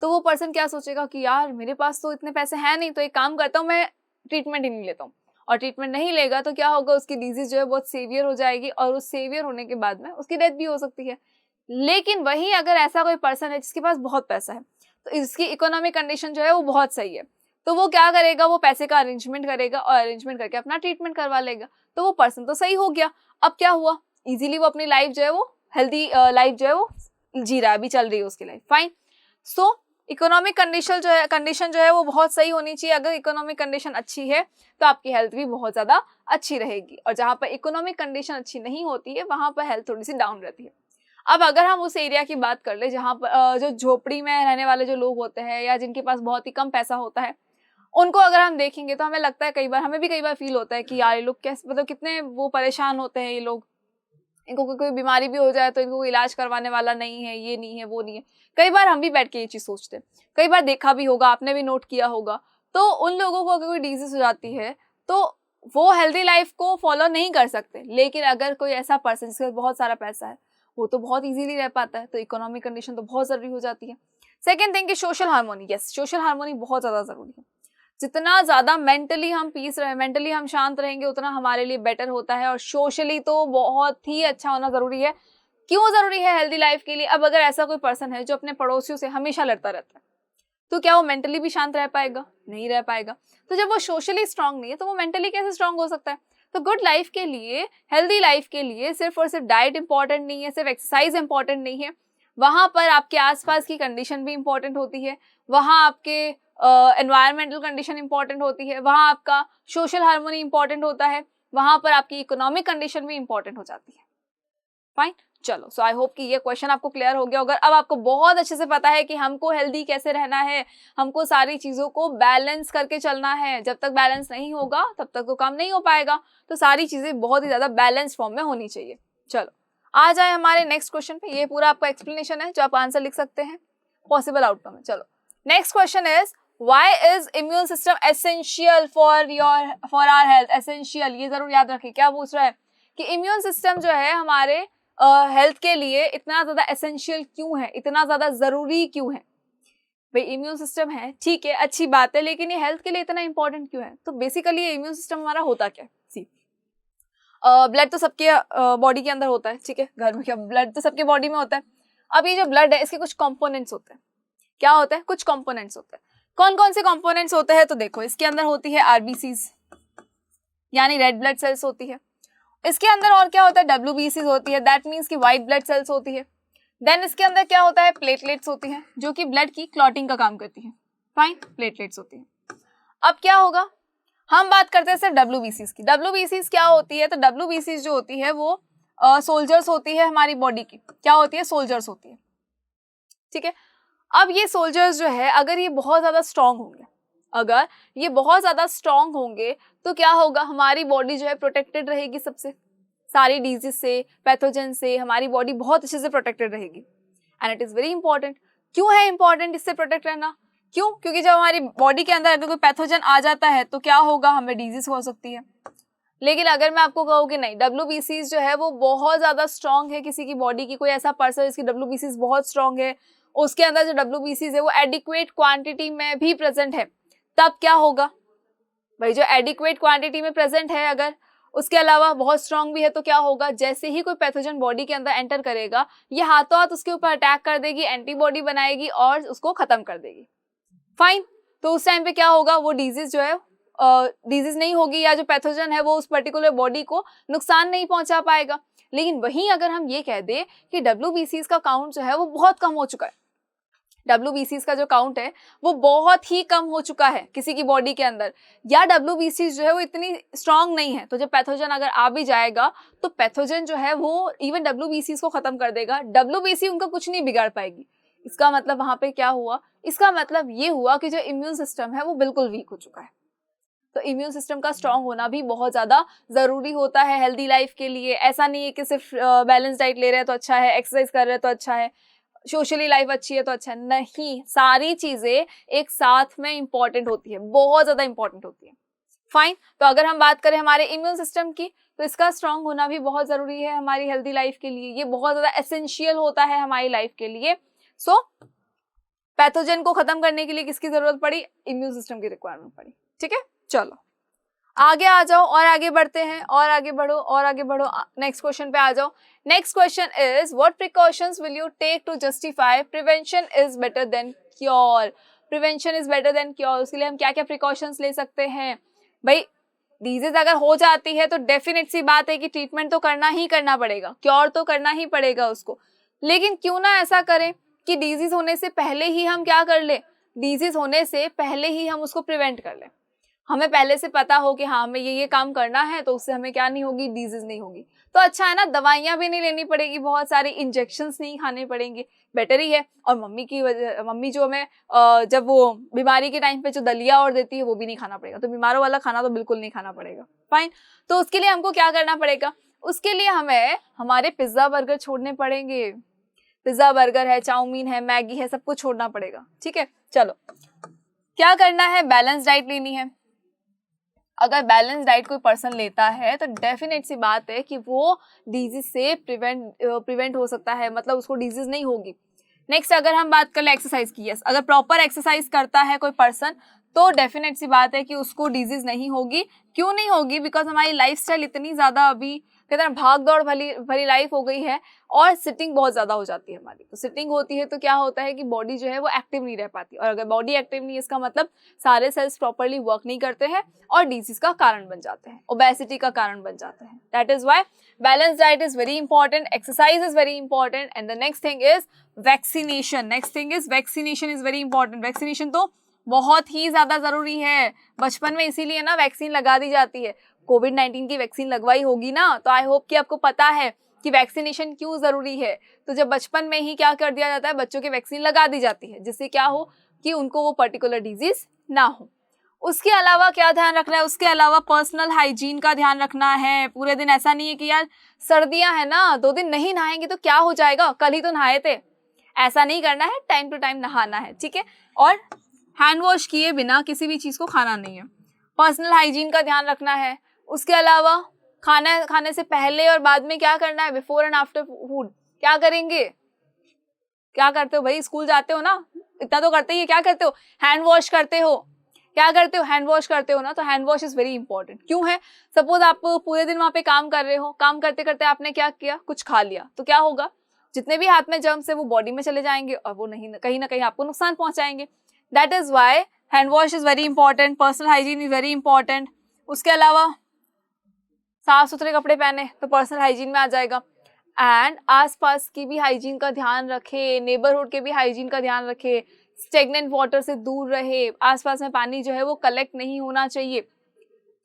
तो वो पर्सन क्या सोचेगा कि यार मेरे पास तो इतने पैसे हैं नहीं, तो एक काम करता हूँ मैं ट्रीटमेंट ही नहीं लेता हूँ। और ट्रीटमेंट नहीं लेगा तो क्या होगा, उसकी डिजीज जो है बहुत सीवियर हो जाएगी और उस सीवियर होने के बाद में उसकी डेथ भी हो सकती है। लेकिन वहीं अगर ऐसा कोई पर्सन है जिसके पास बहुत पैसा है, तो इसकी इकोनॉमिक कंडीशन जो है वो बहुत सही है, तो वो क्या करेगा, वो पैसे का अरेंजमेंट करेगा और अरेंजमेंट करके अपना ट्रीटमेंट करवा लेगा। तो वो पर्सन तो सही हो गया। अब क्या हुआ, इजीली वो अपनी लाइफ जो है वो हेल्दी लाइफ जो है वो जी रहा है, अभी चल रही है उसकी लाइफ, फाइन। सो इकोनॉमिक कंडीशन जो है वो बहुत सही होनी चाहिए। अगर इकोनॉमिक कंडीशन अच्छी है तो आपकी हेल्थ भी बहुत ज्यादा अच्छी रहेगी, और जहाँ पर इकोनॉमिक कंडीशन अच्छी नहीं होती है वहां पर हेल्थ थोड़ी सी डाउन रहती है। अब अगर हम उस एरिया की बात कर ले जहाँ पर जो झोपड़ी में रहने वाले जो लोग होते हैं या जिनके पास बहुत ही कम पैसा होता है, उनको अगर हम देखेंगे तो हमें लगता है, कई बार हमें भी कई बार फील होता है कि यार ये लोग कैसे, मतलब कितने वो परेशान होते हैं ये लोग, इनको कोई बीमारी भी हो जाए तो इनको इलाज करवाने वाला नहीं है, ये नहीं है, वो नहीं है। कई बार हम भी बैठ के ये चीज सोचते हैं, कई बार देखा भी होगा, आपने भी नोट किया होगा। तो उन लोगों को अगर कोई डिजीज हो जाती है तो वो हेल्दी लाइफ को फॉलो नहीं कर सकते। लेकिन अगर कोई ऐसा पर्सन जिसके पास बहुत सारा पैसा है, वो तो बहुत इजीली रह पाता है। तो इकोनॉमिक कंडीशन तो बहुत जरूरी हो जाती है। सेकेंड थिंग कि social harmony, yes social harmony बहुत ज्यादा जरूरी है। जितना ज्यादा मेंटली हम पीस रहे, मेंटली हम शांत रहेंगे उतना हमारे लिए बेटर होता है, और सोशली तो बहुत ही अच्छा होना जरूरी है। क्यों जरूरी है हेल्दी लाइफ के लिए? अब अगर ऐसा कोई पर्सन है जो अपने पड़ोसियों से हमेशा लड़ता रहता है, तो क्या वो मेंटली भी शांत रह पाएगा? नहीं रह पाएगा। तो जब वो सोशली स्ट्रांग नहीं है तो वो मेंटली कैसे स्ट्रांग हो सकता है? तो गुड लाइफ के लिए, हेल्दी लाइफ के लिए सिर्फ और सिर्फ डाइट इंपॉर्टेंट नहीं है, सिर्फ एक्सरसाइज इंपॉर्टेंट नहीं है, वहां पर आपके आसपास की कंडीशन भी इंपॉर्टेंट होती है, वहां आपके एनवायरमेंटल कंडीशन इंपॉर्टेंट होती है, वहां आपका सोशल हार्मोनी इंपॉर्टेंट होता है, वहां पर आपकी इकोनॉमिक कंडीशन भी इंपॉर्टेंट हो जाती है। फाइन, चलो। सो आई होप कि ये क्वेश्चन आपको क्लियर हो गया होगा। अब आपको बहुत अच्छे से पता है कि हमको हेल्दी कैसे रहना है, हमको सारी चीजों को बैलेंस करके चलना है। जब तक बैलेंस नहीं होगा तब तक तो काम नहीं हो पाएगा। तो सारी चीजें बहुत ही ज्यादा बैलेंस फॉर्म में होनी चाहिए। चलो आ जाए हमारे नेक्स्ट क्वेश्चन पे। ये पूरा आपका एक्सप्लेनेशन है जो आप आंसर लिख सकते हैं, पॉसिबल आउटकम है। चलो next question is why is immune system essential for our health? Essential, ये जरूर याद रखिए। क्या पूछ रहा है कि इम्यून सिस्टम जो है हमारे हेल्थ के लिए इतना ज्यादा एसेंशियल क्यों है, इतना ज्यादा जरूरी क्यों है? भाई इम्यून सिस्टम है, ठीक है, अच्छी बात है, लेकिन ये हेल्थ के लिए इतना इंपॉर्टेंट क्यों है? तो बेसिकली ये इम्यून सिस्टम हमारा होता क्या है? सी ब्लड तो सबके बॉडी के अंदर होता है, ठीक है, घर में क्या ब्लड तो सबके बॉडी में होता है। अब ये जो ब्लड है इसके कुछ कंपोनेंट्स होते हैं। क्या होते हैं? कुछ कंपोनेंट्स होते हैं। कौन कौन से कंपोनेंट्स होते हैं? तो देखो इसके अंदर होती है आरबीसीज यानी रेड ब्लड सेल्स होती है। इसके अंदर और क्या होता है? डब्ल्यूबीसीज होती है, दैट मीन्स की व्हाइट ब्लड सेल्स होती है। देन इसके अंदर क्या होता है? प्लेटलेट्स होती हैं जो कि ब्लड की क्लॉटिंग का काम करती है। फाइन, प्लेटलेट्स होती है। अब क्या होगा, हम बात करते हैं सर डब्ल्यूबीसीज की। डब्ल्यूबीसीज क्या होती है? तो डब्ल्यूबीसीज जो होती है वो सोल्जर्स होती है हमारी बॉडी की। क्या होती है? सोल्जर्स होती है, ठीक है। अब ये सोल्जर्स जो है अगर ये बहुत ज्यादा स्ट्रांग होंगे, अगर ये बहुत ज्यादा स्ट्रांग होंगे तो क्या होगा, हमारी बॉडी जो है प्रोटेक्टेड रहेगी सबसे, सारी डिजीज से, पैथोजन से हमारी बॉडी बहुत अच्छे से प्रोटेक्टेड रहेगी। And it is very important. क्यों है इंपॉर्टेंट इससे प्रोटेक्ट रहना? क्यों? क्योंकि जब हमारी बॉडी के अंदर अगर कोई पैथोजन आ जाता है तो क्या होगा, हमें डिजीज हो सकती है। लेकिन अगर मैं आपको कहूँ कि नहीं, डब्ल्यूबीसीज जो है वो बहुत ज्यादा स्ट्रांग है, किसी की बॉडी की कोई ऐसा पर्सन जिसकी डब्ल्यूबीसीज बहुत स्ट्रांग है, उसके अंदर जो डब्ल्यूबीसीज है वो एडिक्वेट क्वांटिटी में भी प्रेजेंट है, तब क्या होगा भाई, जो एडिक्वेट क्वांटिटी में प्रेजेंट है अगर, उसके अलावा बहुत स्ट्रांग भी है, तो क्या होगा, जैसे ही कोई पैथोजन बॉडी के अंदर एंटर करेगा ये हाथों हाथ उसके ऊपर अटैक कर देगी, एंटीबॉडी बनाएगी और उसको खत्म कर देगी। फाइन, तो उस टाइम पे क्या होगा, वो डिजीज जो है डिजीज नहीं होगी, या जो पैथोजन है वो उस पर्टिकुलर बॉडी को नुकसान नहीं पहुंचा पाएगा। लेकिन वहीं अगर हम ये कह दे कि डब्ल्यूबीसीज का काउंट जो है वो बहुत कम हो चुका है, डब्ल्यूबीसीज का जो काउंट है वो बहुत ही कम हो चुका है किसी की बॉडी के अंदर, या डब्ल्यूबीसीज जो है वो इतनी स्ट्रांग नहीं है, तो जब पैथोजन अगर आ भी जाएगा तो पैथोजन जो है वो इवन डब्ल्यूबीसीज को खत्म कर देगा, डब्ल्यूबीसी उनका कुछ नहीं बिगाड़ पाएगी। इसका मतलब वहां पे क्या हुआ, इसका मतलब ये हुआ कि जो इम्यून सिस्टम है वो बिल्कुल वीक हो चुका है। तो इम्यून सिस्टम का स्ट्रांग होना भी बहुत ज्यादा जरूरी होता है हेल्दी लाइफ के लिए। ऐसा नहीं है कि सिर्फ बैलेंस डाइट ले रहे हैं तो अच्छा है, एक्सरसाइज कर रहे हैं तो अच्छा है, सोशली लाइफ अच्छी है तो अच्छा नहीं, सारी चीजें एक साथ में इंपॉर्टेंट होती है, बहुत ज्यादा इंपॉर्टेंट होती है। फाइन, तो अगर हम बात करें हमारे इम्यून सिस्टम की, तो इसका स्ट्रांग होना भी बहुत जरूरी है हमारी हेल्दी लाइफ के लिए, ये बहुत ज्यादा एसेंशियल होता है हमारी लाइफ के लिए। सो पैथोजन को खत्म करने के लिए किसकी जरूरत पड़ी? इम्यून सिस्टम की रिक्वायरमेंट पड़ी। ठीक है, चलो आगे आ जाओ और आगे बढ़ते हैं, और आगे बढ़ो और आगे बढ़ो, नेक्स्ट क्वेश्चन पे आ जाओ। Next question is what precautions will you take to justify prevention is better than cure? Prevention is better than cure, उसके लिए हम क्या क्या प्रिकॉशंस ले सकते हैं? भाई डिजीज अगर हो जाती है तो डेफिनेट सी बात है कि ट्रीटमेंट तो करना ही करना पड़ेगा, क्योर तो करना ही पड़ेगा उसको। लेकिन क्यों ना ऐसा करें कि डिजीज होने से पहले ही हम क्या कर ले, डिजीज होने से पहले ही हम उसको प्रिवेंट कर ले। हमें पहले से पता हो कि हाँ हमें ये काम करना है, तो उससे हमें क्या नहीं होगी, डिजीज नहीं होगी। तो अच्छा है ना, दवाइयाँ भी नहीं लेनी पड़ेगी, बहुत सारे इंजेक्शंस नहीं खाने पड़ेंगे, बेटर ही है। और मम्मी जो हमें जब वो बीमारी के टाइम पे जो दलिया और देती है वो भी नहीं खाना पड़ेगा, तो बीमारों वाला खाना तो बिल्कुल नहीं खाना पड़ेगा। फाइन, तो उसके लिए हमको क्या करना पड़ेगा? उसके लिए हमें हमारे पिज्जा बर्गर छोड़ने पड़ेंगे। पिज्जा बर्गर है, चाउमीन है, मैगी है, सब कुछ छोड़ना पड़ेगा। ठीक है, चलो क्या करना है? बैलेंस डाइट लेनी है। अगर बैलेंस डाइट कोई पर्सन लेता है तो डेफिनेट सी बात है कि वो डिजीज से प्रिवेंट हो सकता है, मतलब उसको डिजीज नहीं होगी। नेक्स्ट अगर हम बात कर ले एक्सरसाइज की, यस, अगर प्रॉपर एक्सरसाइज करता है कोई पर्सन तो डेफिनेट सी बात है कि उसको डिजीज नहीं होगी। क्यों नहीं होगी? बिकॉज हमारी लाइफस्टाइल इतनी ज़्यादा अभी कहते हैं भाग दौड़ भरी लाइफ हो गई है, और सिटिंग बहुत ज़्यादा हो जाती है हमारी। तो सिटिंग होती है तो क्या होता है कि बॉडी जो है वो एक्टिव नहीं रह पाती, और अगर बॉडी एक्टिव नहीं है इसका मतलब सारे सेल्स प्रॉपरली वर्क नहीं करते हैं और डिजीज का कारण बन जाते हैं, ओबेसिटी का कारण बन जाते हैं। That is why balance diet is very important, exercise is very important, and the next thing is vaccination. Next thing is vaccination is very important. Vaccination तो बहुत ही ज्यादा जरूरी है बचपन में, इसीलिए ना वैक्सीन लगा दी जाती है। कोविड-19 की वैक्सीन लगवाई होगी ना, तो आई होप कि आपको पता है कि वैक्सीनेशन क्यों जरूरी है। तो जब बचपन में ही क्या कर दिया जाता है, बच्चों की वैक्सीन लगा दी जाती है, जिससे क्या हो कि उनको वो पर्टिकुलर डिजीज ना हो। उसके अलावा क्या ध्यान रखना है? उसके अलावा पर्सनल हाइजीन का ध्यान रखना है। पूरे दिन ऐसा नहीं है कि यार सर्दियां है ना, 2 दिन नहीं नहाएंगे तो क्या हो जाएगा, कल ही तो नहाए थे, ऐसा नहीं करना है। टाइम टू टाइम नहाना है, ठीक है, और हैंड वॉश किए बिना किसी भी चीज को खाना नहीं है। पर्सनल हाइजीन का ध्यान रखना है। उसके अलावा खाने से पहले और बाद में क्या करना है? बिफोर एंड आफ्टर फूड क्या करेंगे? क्या करते हो भाई? स्कूल जाते हो ना, इतना तो करते ही है, क्या करते हो? हैंड वॉश करते हो। क्या करते हो? हैंड वॉश करते हो ना, तो hand wash is very important. क्यों है? सपोज आप पूरे दिन वहां पे काम कर रहे हो, काम करते करते आपने क्या किया, कुछ खा लिया, तो क्या होगा? जितने भी हाथ में जर्म्स है वो बॉडी में चले जाएंगे और वो कहीं ना कहीं आपको नुकसान पहुंचाएंगे। That is why hand wash is very important, personal hygiene is very important. उसके अलावा साफ सुथरे कपड़े पहने तो पर्सनल हाइजीन में आ जाएगा। एंड आसपास की भी हाइजीन का ध्यान रखे, नेबरहुड के भी हाइजीन का ध्यान रखे, स्टेगनेंट वाटर से दूर रहे। आसपास में पानी जो है वो कलेक्ट नहीं होना चाहिए।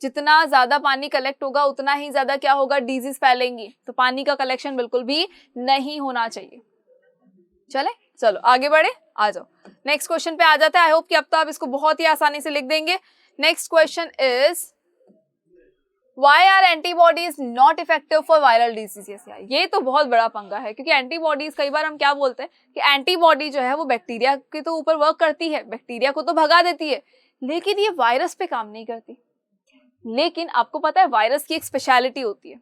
जितना ज्यादा पानी कलेक्ट होगा उतना ही ज्यादा क्या होगा, डिजीज फैलेंगी। तो पानी का कलेक्शन बिल्कुल भी नहीं होना चाहिए। चलो आगे बढ़े, आ जाओ नेक्स्ट क्वेश्चन पे आ जाता है। आई होप कि अब तो आप इसको बहुत ही आसानी से लिख देंगे। Next question is Why are antibodies not effective for viral diseases? ये तो बहुत बड़ा पंगा है, क्योंकि एंटीबॉडीज कई बार हम क्या बोलते हैं कि एंटीबॉडी जो है वो बैक्टीरिया के तो ऊपर वर्क करती है, बैक्टीरिया को तो भगा देती है, लेकिन ये वायरस पे काम नहीं करती। लेकिन आपको पता है वायरस की एक स्पेशलिटी होती है।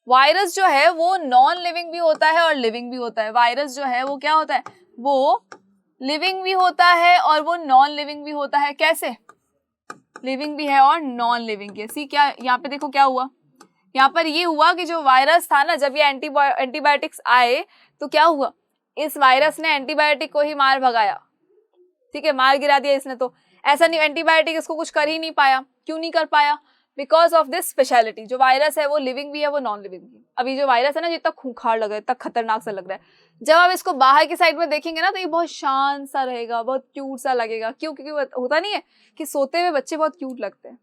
वायरस जो है वो नॉन लिविंग भी होता है और लिविंग भी होता है। वायरस जो है वो क्या होता है, वो लिविंग भी होता है और वो नॉन लिविंग भी होता है। कैसे? लिविंग भी है और नॉन लिविंग भी। सी क्या यहाँ पे देखो क्या हुआ, यहाँ पर ये हुआ कि जो वायरस था ना, जब ये एंटीबायोटिक्स आए तो क्या हुआ, इस वायरस ने एंटीबायोटिक को ही मार भगाया। ठीक है, मार गिरा दिया इसने। तो ऐसा नहीं, एंटीबायोटिक इसको कुछ कर ही नहीं पाया। क्यों नहीं कर पाया? Because of this speciality. जो वायरस है वो लिविंग भी है, वो नॉन लिविंग भी है। अभी जो वायरस है ना, जितना खूंखार लग रहा है, इतना खतरनाक सा लग रहा है, जब आप इसको बाहर की साइड में देखेंगे ना तो ये बहुत शांत सा रहेगा, बहुत क्यूट सा लगेगा। क्यों? क्योंकि होता नहीं है कि सोते हुए बच्चे बहुत क्यूट लगते हैं,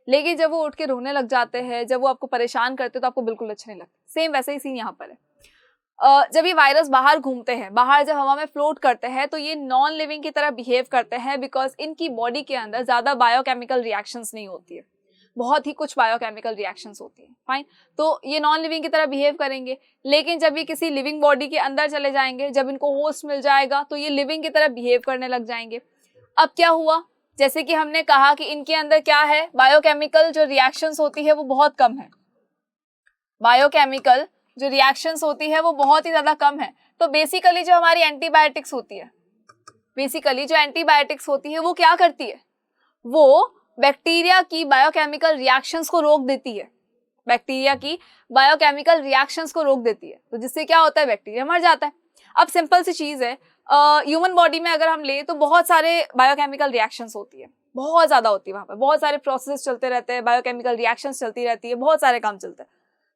लेकिन जब वो उठ के रोने लग जाते हैं, जब वो आपको परेशान करते हैं तो आपको बिल्कुल अच्छे नहीं लगते। सेम वैसे ही सीन यहाँ पर है। जब ये वायरस बाहर घूमते हैं, बाहर जब हवा में फ्लोट करते हैं, तो ये नॉन लिविंग की तरह बिहेव करते हैं, बिकॉज इनकी बॉडी के अंदर ज्यादा बायोकेमिकल रिएक्शंस नहीं होती है। बहुत ही कुछ बायोकेमिकल रिएक्शंस होती हैं, फाइन। तो ये नॉन लिविंग की तरह बिहेव करेंगे, लेकिन जब ये किसी लिविंग बॉडी के अंदर चले जाएंगे, जब इनको होस्ट मिल जाएगा तो ये लिविंग की तरह बिहेव करने लग जाएंगे। अब क्या हुआ, जैसे कि हमने कहा कि इनके अंदर क्या है, बायोकेमिकल जो रिएक्शंस होती है वो बहुत कम है, बायोकेमिकल जो रिएक्शंस होती है वो बहुत ही ज्यादा कम है। तो बेसिकली जो हमारी एंटीबायोटिक्स होती है, बेसिकली जो एंटीबायोटिक्स होती है वो क्या करती है, वो बैक्टीरिया की बायोकेमिकल रिएक्शंस को रोक देती है, बैक्टीरिया की बायोकेमिकल रिएक्शंस को रोक देती है। तो जिससे क्या होता है, बैक्टीरिया मर जाता है। अब सिंपल सी चीज है, ह्यूमन बॉडी में अगर हम ले तो बहुत सारे बायोकेमिकल रिएक्शंस होती है, बहुत ज्यादा होती है, वहां पर बहुत सारे प्रोसेस चलते रहते हैं, बायोकेमिकल रिएक्शंस चलती रहती है, बहुत सारे काम चलते हैं।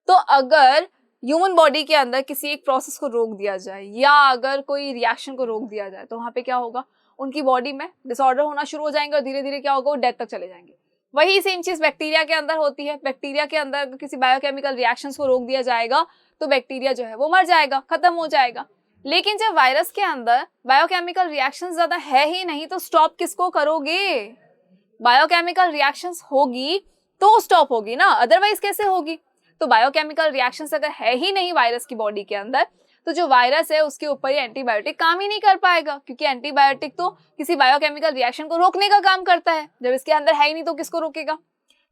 तो अगर ह्यूमन बॉडी के अंदर किसी एक प्रोसेस को रोक दिया जाए या अगर कोई रिएक्शन को रोक दिया जाए तो वहां पे क्या होगा, उनकी बॉडी में डिसऑर्डर होना शुरू हो जाएंगे और धीरे धीरे क्या होगा, वो डेथ तक चले जाएंगे। वही सेम चीज बैक्टीरिया के अंदर होती है, बैक्टीरिया के अंदर अगर किसी बायोकेमिकल रिएक्शंस को रोक दिया जाएगा तो बैक्टीरिया जो है वो मर जाएगा, खत्म हो जाएगा। लेकिन जब वायरस के अंदर बायोकेमिकल रिएक्शंस ज्यादा है ही नहीं तो स्टॉप किसको करोगे, बायोकेमिकल रिएक्शंस होगी तो स्टॉप होगी ना, अदरवाइज कैसे होगी। तो बायोकेमिकल रिएक्शंस अगर है ही नहीं वायरस की बॉडी के अंदर तो जो वायरस है उसके ऊपर ये एंटीबायोटिक काम ही नहीं कर पाएगा, क्योंकि एंटीबायोटिक तो किसी बायोकेमिकल रिएक्शन को रोकने का काम करता है, जब इसके अंदर है ही नहीं तो किसको रोकेगा।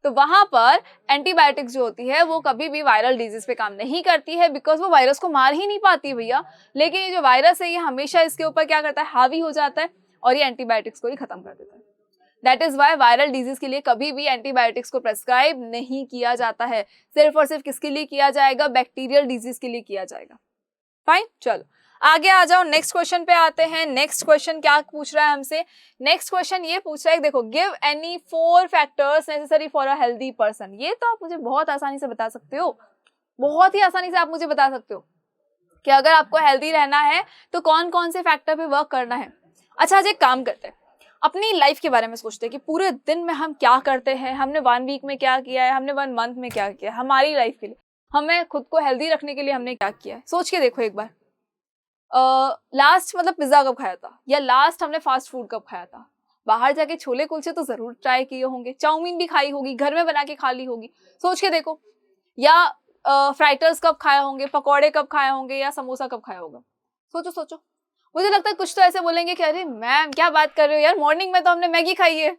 तो वहां पर एंटीबायोटिक्स जो होती है वो कभी भी वायरल डिजीज पे काम नहीं करती है, बिकॉज वो वायरस को मार ही नहीं पाती भैया। लेकिन ये जो वायरस है ये हमेशा इसके ऊपर क्या करता है, हावी हो जाता है और ये एंटीबायोटिक्स को ही खत्म कर देता है। That is why viral disease के लिए कभी भी एंटीबायोटिक्स को प्रेस्क्राइब नहीं किया जाता है, सिर्फ और सिर्फ किसके लिए किया जाएगा, बैक्टीरियल डिजीज के लिए किया जाएगा। फाइन, चलो आगे आ जाओ, नेक्स्ट क्वेश्चन पे आते हैं। नेक्स्ट क्वेश्चन क्या पूछ रहा है हमसे, नेक्स्ट क्वेश्चन ये पूछ रहा है, देखो, give any 4 factors necessary for a healthy person. ये तो आप मुझे बहुत आसानी से बता सकते हो, बहुत ही आसानी से आप मुझे बता सकते हो कि अगर आपको हेल्दी रहना है तो कौन कौन से फैक्टर पे वर्क करना है। अच्छा, आज एक काम करते हैं, अपनी लाइफ के बारे में सोचते हैं कि पूरे दिन में हम क्या करते हैं, हमने 1 वीक में क्या किया है, हमने 1 मंथ में क्या किया है, हमारी लाइफ के लिए, हमें खुद को हेल्दी रखने के लिए हमने क्या किया है। सोच के देखो एक बार, लास्ट मतलब पिज्जा कब खाया था, या लास्ट हमने फास्ट फूड कब खाया था। बाहर जाके छोले कुलचे तो जरूर ट्राई किए होंगे, चाउमीन भी खाई होगी, घर में बना के खा ली होगी, सोच के देखो। या फ्राइटर्स कब खाए होंगे, पकौड़े कब खाए होंगे, या समोसा कब खाया होगा। सोचो सोचो। मुझे लगता है कुछ तो ऐसे बोलेंगे कि अरे मैम क्या बात कर रहे हो यार, मॉर्निंग में तो हमने मैगी खाई है।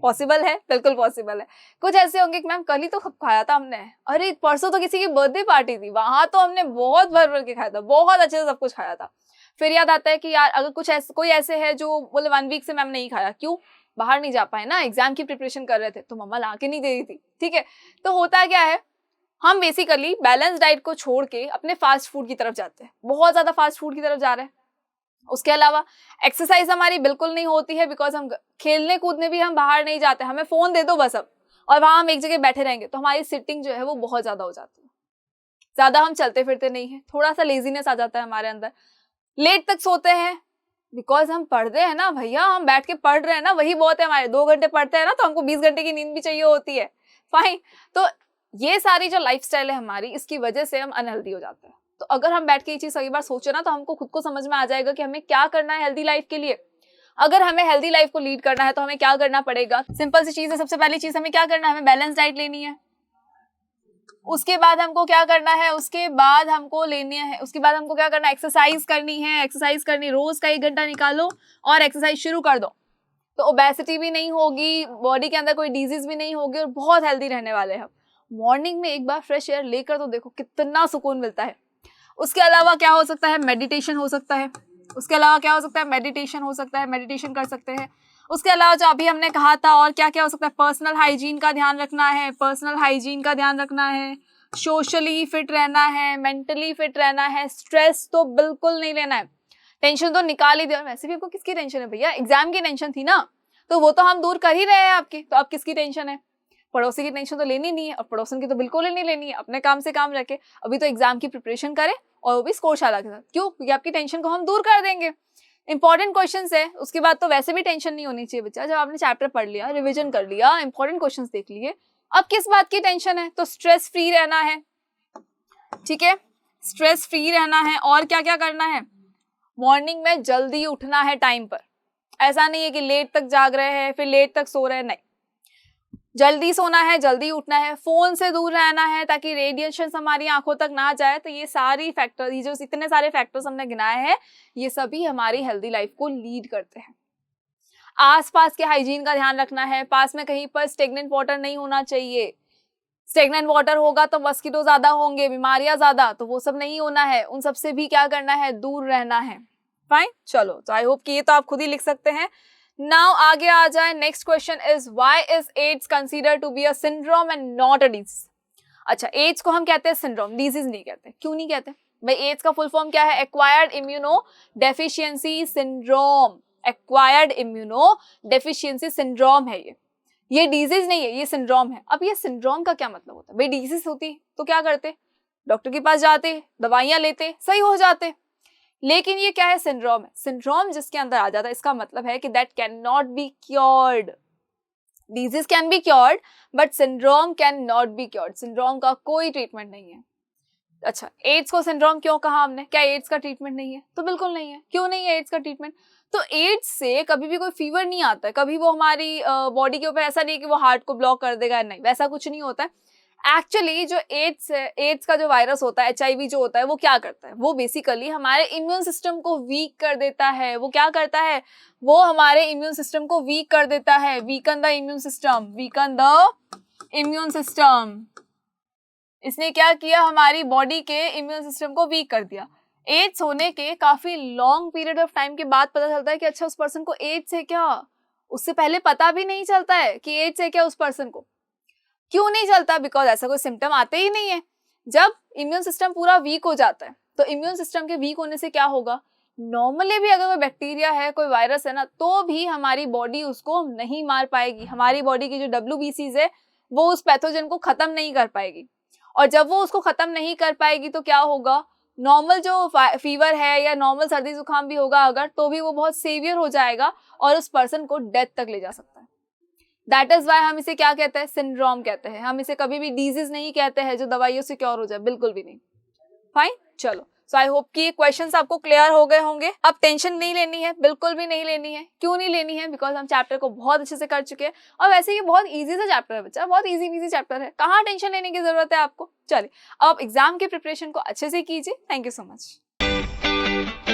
पॉसिबल है, बिल्कुल पॉसिबल है। कुछ ऐसे होंगे कि मैम कल ही तो खाया था हमने, अरे परसों तो किसी की बर्थडे पार्टी थी, वहां तो हमने बहुत भर भर के खाया था, बहुत अच्छे से सब कुछ खाया था। फिर याद आता है कि यार अगर कुछ ऐसे कोई ऐसे है जो बोले 1 वीक से मैम नहीं खाया, क्यों, बाहर नहीं जा पाए ना, एग्जाम की प्रिपरेशन कर रहे थे तो मम्मा ला के नहीं दे रही थी। ठीक है, तो होता क्या है, हम बेसिकली बैलेंस डाइट को छोड़ के अपने फास्ट फूड की तरफ जाते हैं, बहुत ज्यादा फास्ट फूड की तरफ जा रहे हैं। उसके अलावा एक्सरसाइज हमारी बिल्कुल नहीं होती है, बिकॉज हम खेलने कूदने भी हम बाहर नहीं जाते, हमें फोन दे दो बस अब, और वहां हम एक जगह बैठे रहेंगे तो हमारी सिटिंग जो है वो बहुत ज्यादा हो जाती है, ज्यादा हम चलते फिरते नहीं है, थोड़ा सा लेजीनेस आ जाता है हमारे अंदर। लेट तक सोते हैं, बिकॉज हम पढ़ रहे हैं ना भैया, हम बैठ के पढ़ रहे हैं ना, वही बहुत है हमारे। 2 घंटे पढ़ते हैं ना तो हमको 20 घंटे की नींद भी चाहिए होती है। फाइन, तो ये सारी जो लाइफस्टाइल है हमारी, इसकी वजह से हम अनहेल्दी हो जाते हैं। तो अगर हम बैठ के ये चीज कई बार सोचे ना तो हमको खुद को समझ में आ जाएगा कि हमें क्या करना है हेल्दी लाइफ के लिए। अगर हमें हेल्दी लाइफ को लीड करना है तो हमें क्या करना पड़ेगा, सिंपल सी चीज है। सबसे पहली चीज हमें क्या करना है, हमें बैलेंस डाइट लेनी है। उसके बाद हमको क्या करना है, उसके बाद हमको क्या करना है, एक्सरसाइज करनी है। एक्सरसाइज करनी, रोज का 1 घंटा निकालो और एक्सरसाइज शुरू कर दो, तो ओबेसिटी भी नहीं होगी, बॉडी के अंदर कोई डिजीज भी नहीं होगी और बहुत हेल्दी रहने वाले हैं। मॉर्निंग में एक बार फ्रेश एयर लेकर तो देखो कितना सुकून मिलता है। उसके अलावा क्या हो सकता है, मेडिटेशन हो सकता है। मेडिटेशन कर सकते हैं। उसके अलावा जो अभी हमने कहा था, और क्या क्या हो सकता है, पर्सनल हाइजीन का ध्यान रखना है, सोशली फिट रहना है, मेंटली फिट रहना है, स्ट्रेस तो बिल्कुल नहीं लेना है, टेंशन तो निकाल ही दो। वैसे भी आपको किसकी टेंशन है भैया, एग्जाम की टेंशन थी ना, तो वो तो हम दूर कर ही रहे हैं आपकी, तो अब किसकी टेंशन है, पड़ोसी की टेंशन तो लेनी नहीं है, और पड़ोसन की तो बिल्कुल ही नहीं लेनी है। अपने काम से काम रखे, अभी तो एग्जाम की प्रिपरेशन करें, और वो भी स्कोरशाला के साथ। क्यों, क्योंकि आपकी टेंशन को हम दूर कर देंगे। इंपॉर्टेंट क्वेश्चंस है, उसके बाद तो वैसे भी टेंशन नहीं होनी चाहिए बच्चा। जब आपने चैप्टर पढ़ लिया, रिवीजन कर लिया, इंपॉर्टेंट क्वेश्चंस देख लिए, अब किस बात की टेंशन है, तो स्ट्रेस फ्री रहना है। ठीक है, स्ट्रेस फ्री रहना है। और क्या क्या करना है, मॉर्निंग में जल्दी उठना है टाइम पर। ऐसा नहीं है कि लेट तक जाग रहे हैं फिर लेट तक सो रहे हैं, नहीं, जल्दी सोना है, जल्दी उठना है, फोन से दूर रहना है ताकि रेडिएशन हमारी आंखों तक ना जाए। तो ये सारी फैक्टर, ये जो इतने सारे फैक्टर्स हमने गिनाए हैं, ये सभी हमारी हेल्दी लाइफ को लीड करते हैं। आसपास के हाइजीन का ध्यान रखना है, पास में कहीं पर स्टेगनेंट वाटर नहीं होना चाहिए। स्टेगनेंट वाटर होगा तो मस्किटो ज्यादा होंगे, बीमारियां ज्यादा, तो वो सब नहीं होना है, उन सब से भी क्या करना है, दूर रहना है। फाइन, चलो, तो आई होप कि ये तो आप खुद ही लिख सकते हैं। नाउ आगे आ जाए, next question is why is AIDS considered to be a syndrome and not a disease. अच्छा, एड्स को हम कहते हैं सिंड्रोम, डिजीज नहीं कहते। क्यों नहीं कहते भाई? एड्स का फुल फॉर्म क्या है? Acquired immuno deficiency syndrome. Acquired immuno deficiency syndrome है ये डिजीज नहीं है, ये सिंड्रोम है। अब ये सिंड्रोम का क्या मतलब होता है? भाई डिजीज होती तो क्या करते? डॉक्टर के पास जाते, दवाइयां लेते, सही हो जाते। लेकिन ये क्या है? सिंड्रोम है। सिंड्रोम जिसके अंदर आ जाता है, इसका मतलब है कि that can not be cured. Disease can be cured but syndrome can not be cured. Syndrome का कोई ट्रीटमेंट नहीं है। अच्छा, एड्स को सिंड्रोम क्यों कहा हमने? क्या एड्स का ट्रीटमेंट नहीं है? तो बिल्कुल नहीं है। क्यों नहीं है एड्स का ट्रीटमेंट? तो एड्स से कभी भी कोई फीवर नहीं आता है, कभी वो हमारी बॉडी के ऊपर ऐसा नहीं है कि वो हार्ट को ब्लॉक कर देगा, नहीं, वैसा कुछ नहीं होता है। एक्चुअली जो एड्स का जो वायरस होता है, HIV जो होता है, वो क्या करता है? वो बेसिकली हमारे इम्यून सिस्टम को वीक कर देता है। वो क्या करता है? वो हमारे इम्यून सिस्टम को वीक कर देता है। Weaken the immune system, weaken the immune system. इसने क्या किया? हमारी बॉडी के इम्यून सिस्टम को वीक कर दिया। एड्स होने के काफी लॉन्ग पीरियड ऑफ टाइम के बाद पता चलता है कि अच्छा, उस पर्सन को एड्स है क्या। उससे पहले पता भी नहीं चलता है कि एड्स है क्या उस पर्सन को। क्यों नहीं चलता? बिकॉज ऐसा कोई सिम्टम आते ही नहीं है। जब इम्यून सिस्टम पूरा वीक हो जाता है, तो इम्यून सिस्टम के वीक होने से क्या होगा? नॉर्मली भी अगर कोई बैक्टीरिया है, कोई वायरस है ना, तो भी हमारी बॉडी उसको नहीं मार पाएगी। हमारी बॉडी की जो WBCs है, वो उस पैथोजन को खत्म नहीं कर पाएगी। और जब वो उसको खत्म नहीं कर पाएगी तो क्या होगा? नॉर्मल जो फीवर है या नॉर्मल सर्दी जुकाम भी होगा अगर, तो भी वो बहुत सीवियर हो जाएगा और उस पर्सन को डेथ तक ले जा सकता है। दैट इज वाई हम इसे क्या कहते हैं? सिंड्रोम कहते हैं। हम इसे कभी भी डिजीज नहीं कहते हैं जो दवाइयों से क्योर हो जाए, बिल्कुल भी नहीं। फाइन, चलो, सो आई होप कि ये क्वेश्चंस आपको क्लियर हो गए होंगे। अब टेंशन नहीं लेनी है, बिल्कुल भी नहीं लेनी है। क्यों नहीं लेनी है? बिकॉज हम चैप्टर को बहुत अच्छे से कर चुके हैं, और वैसे ये बहुत इजी सा चैप्टर है बच्चा, बहुत इजी चैप्टर है। कहाँ टेंशन लेने की जरूरत है आपको? चलिए, अब एग्जाम की प्रिपरेशन को अच्छे से कीजिए। Thank you so much.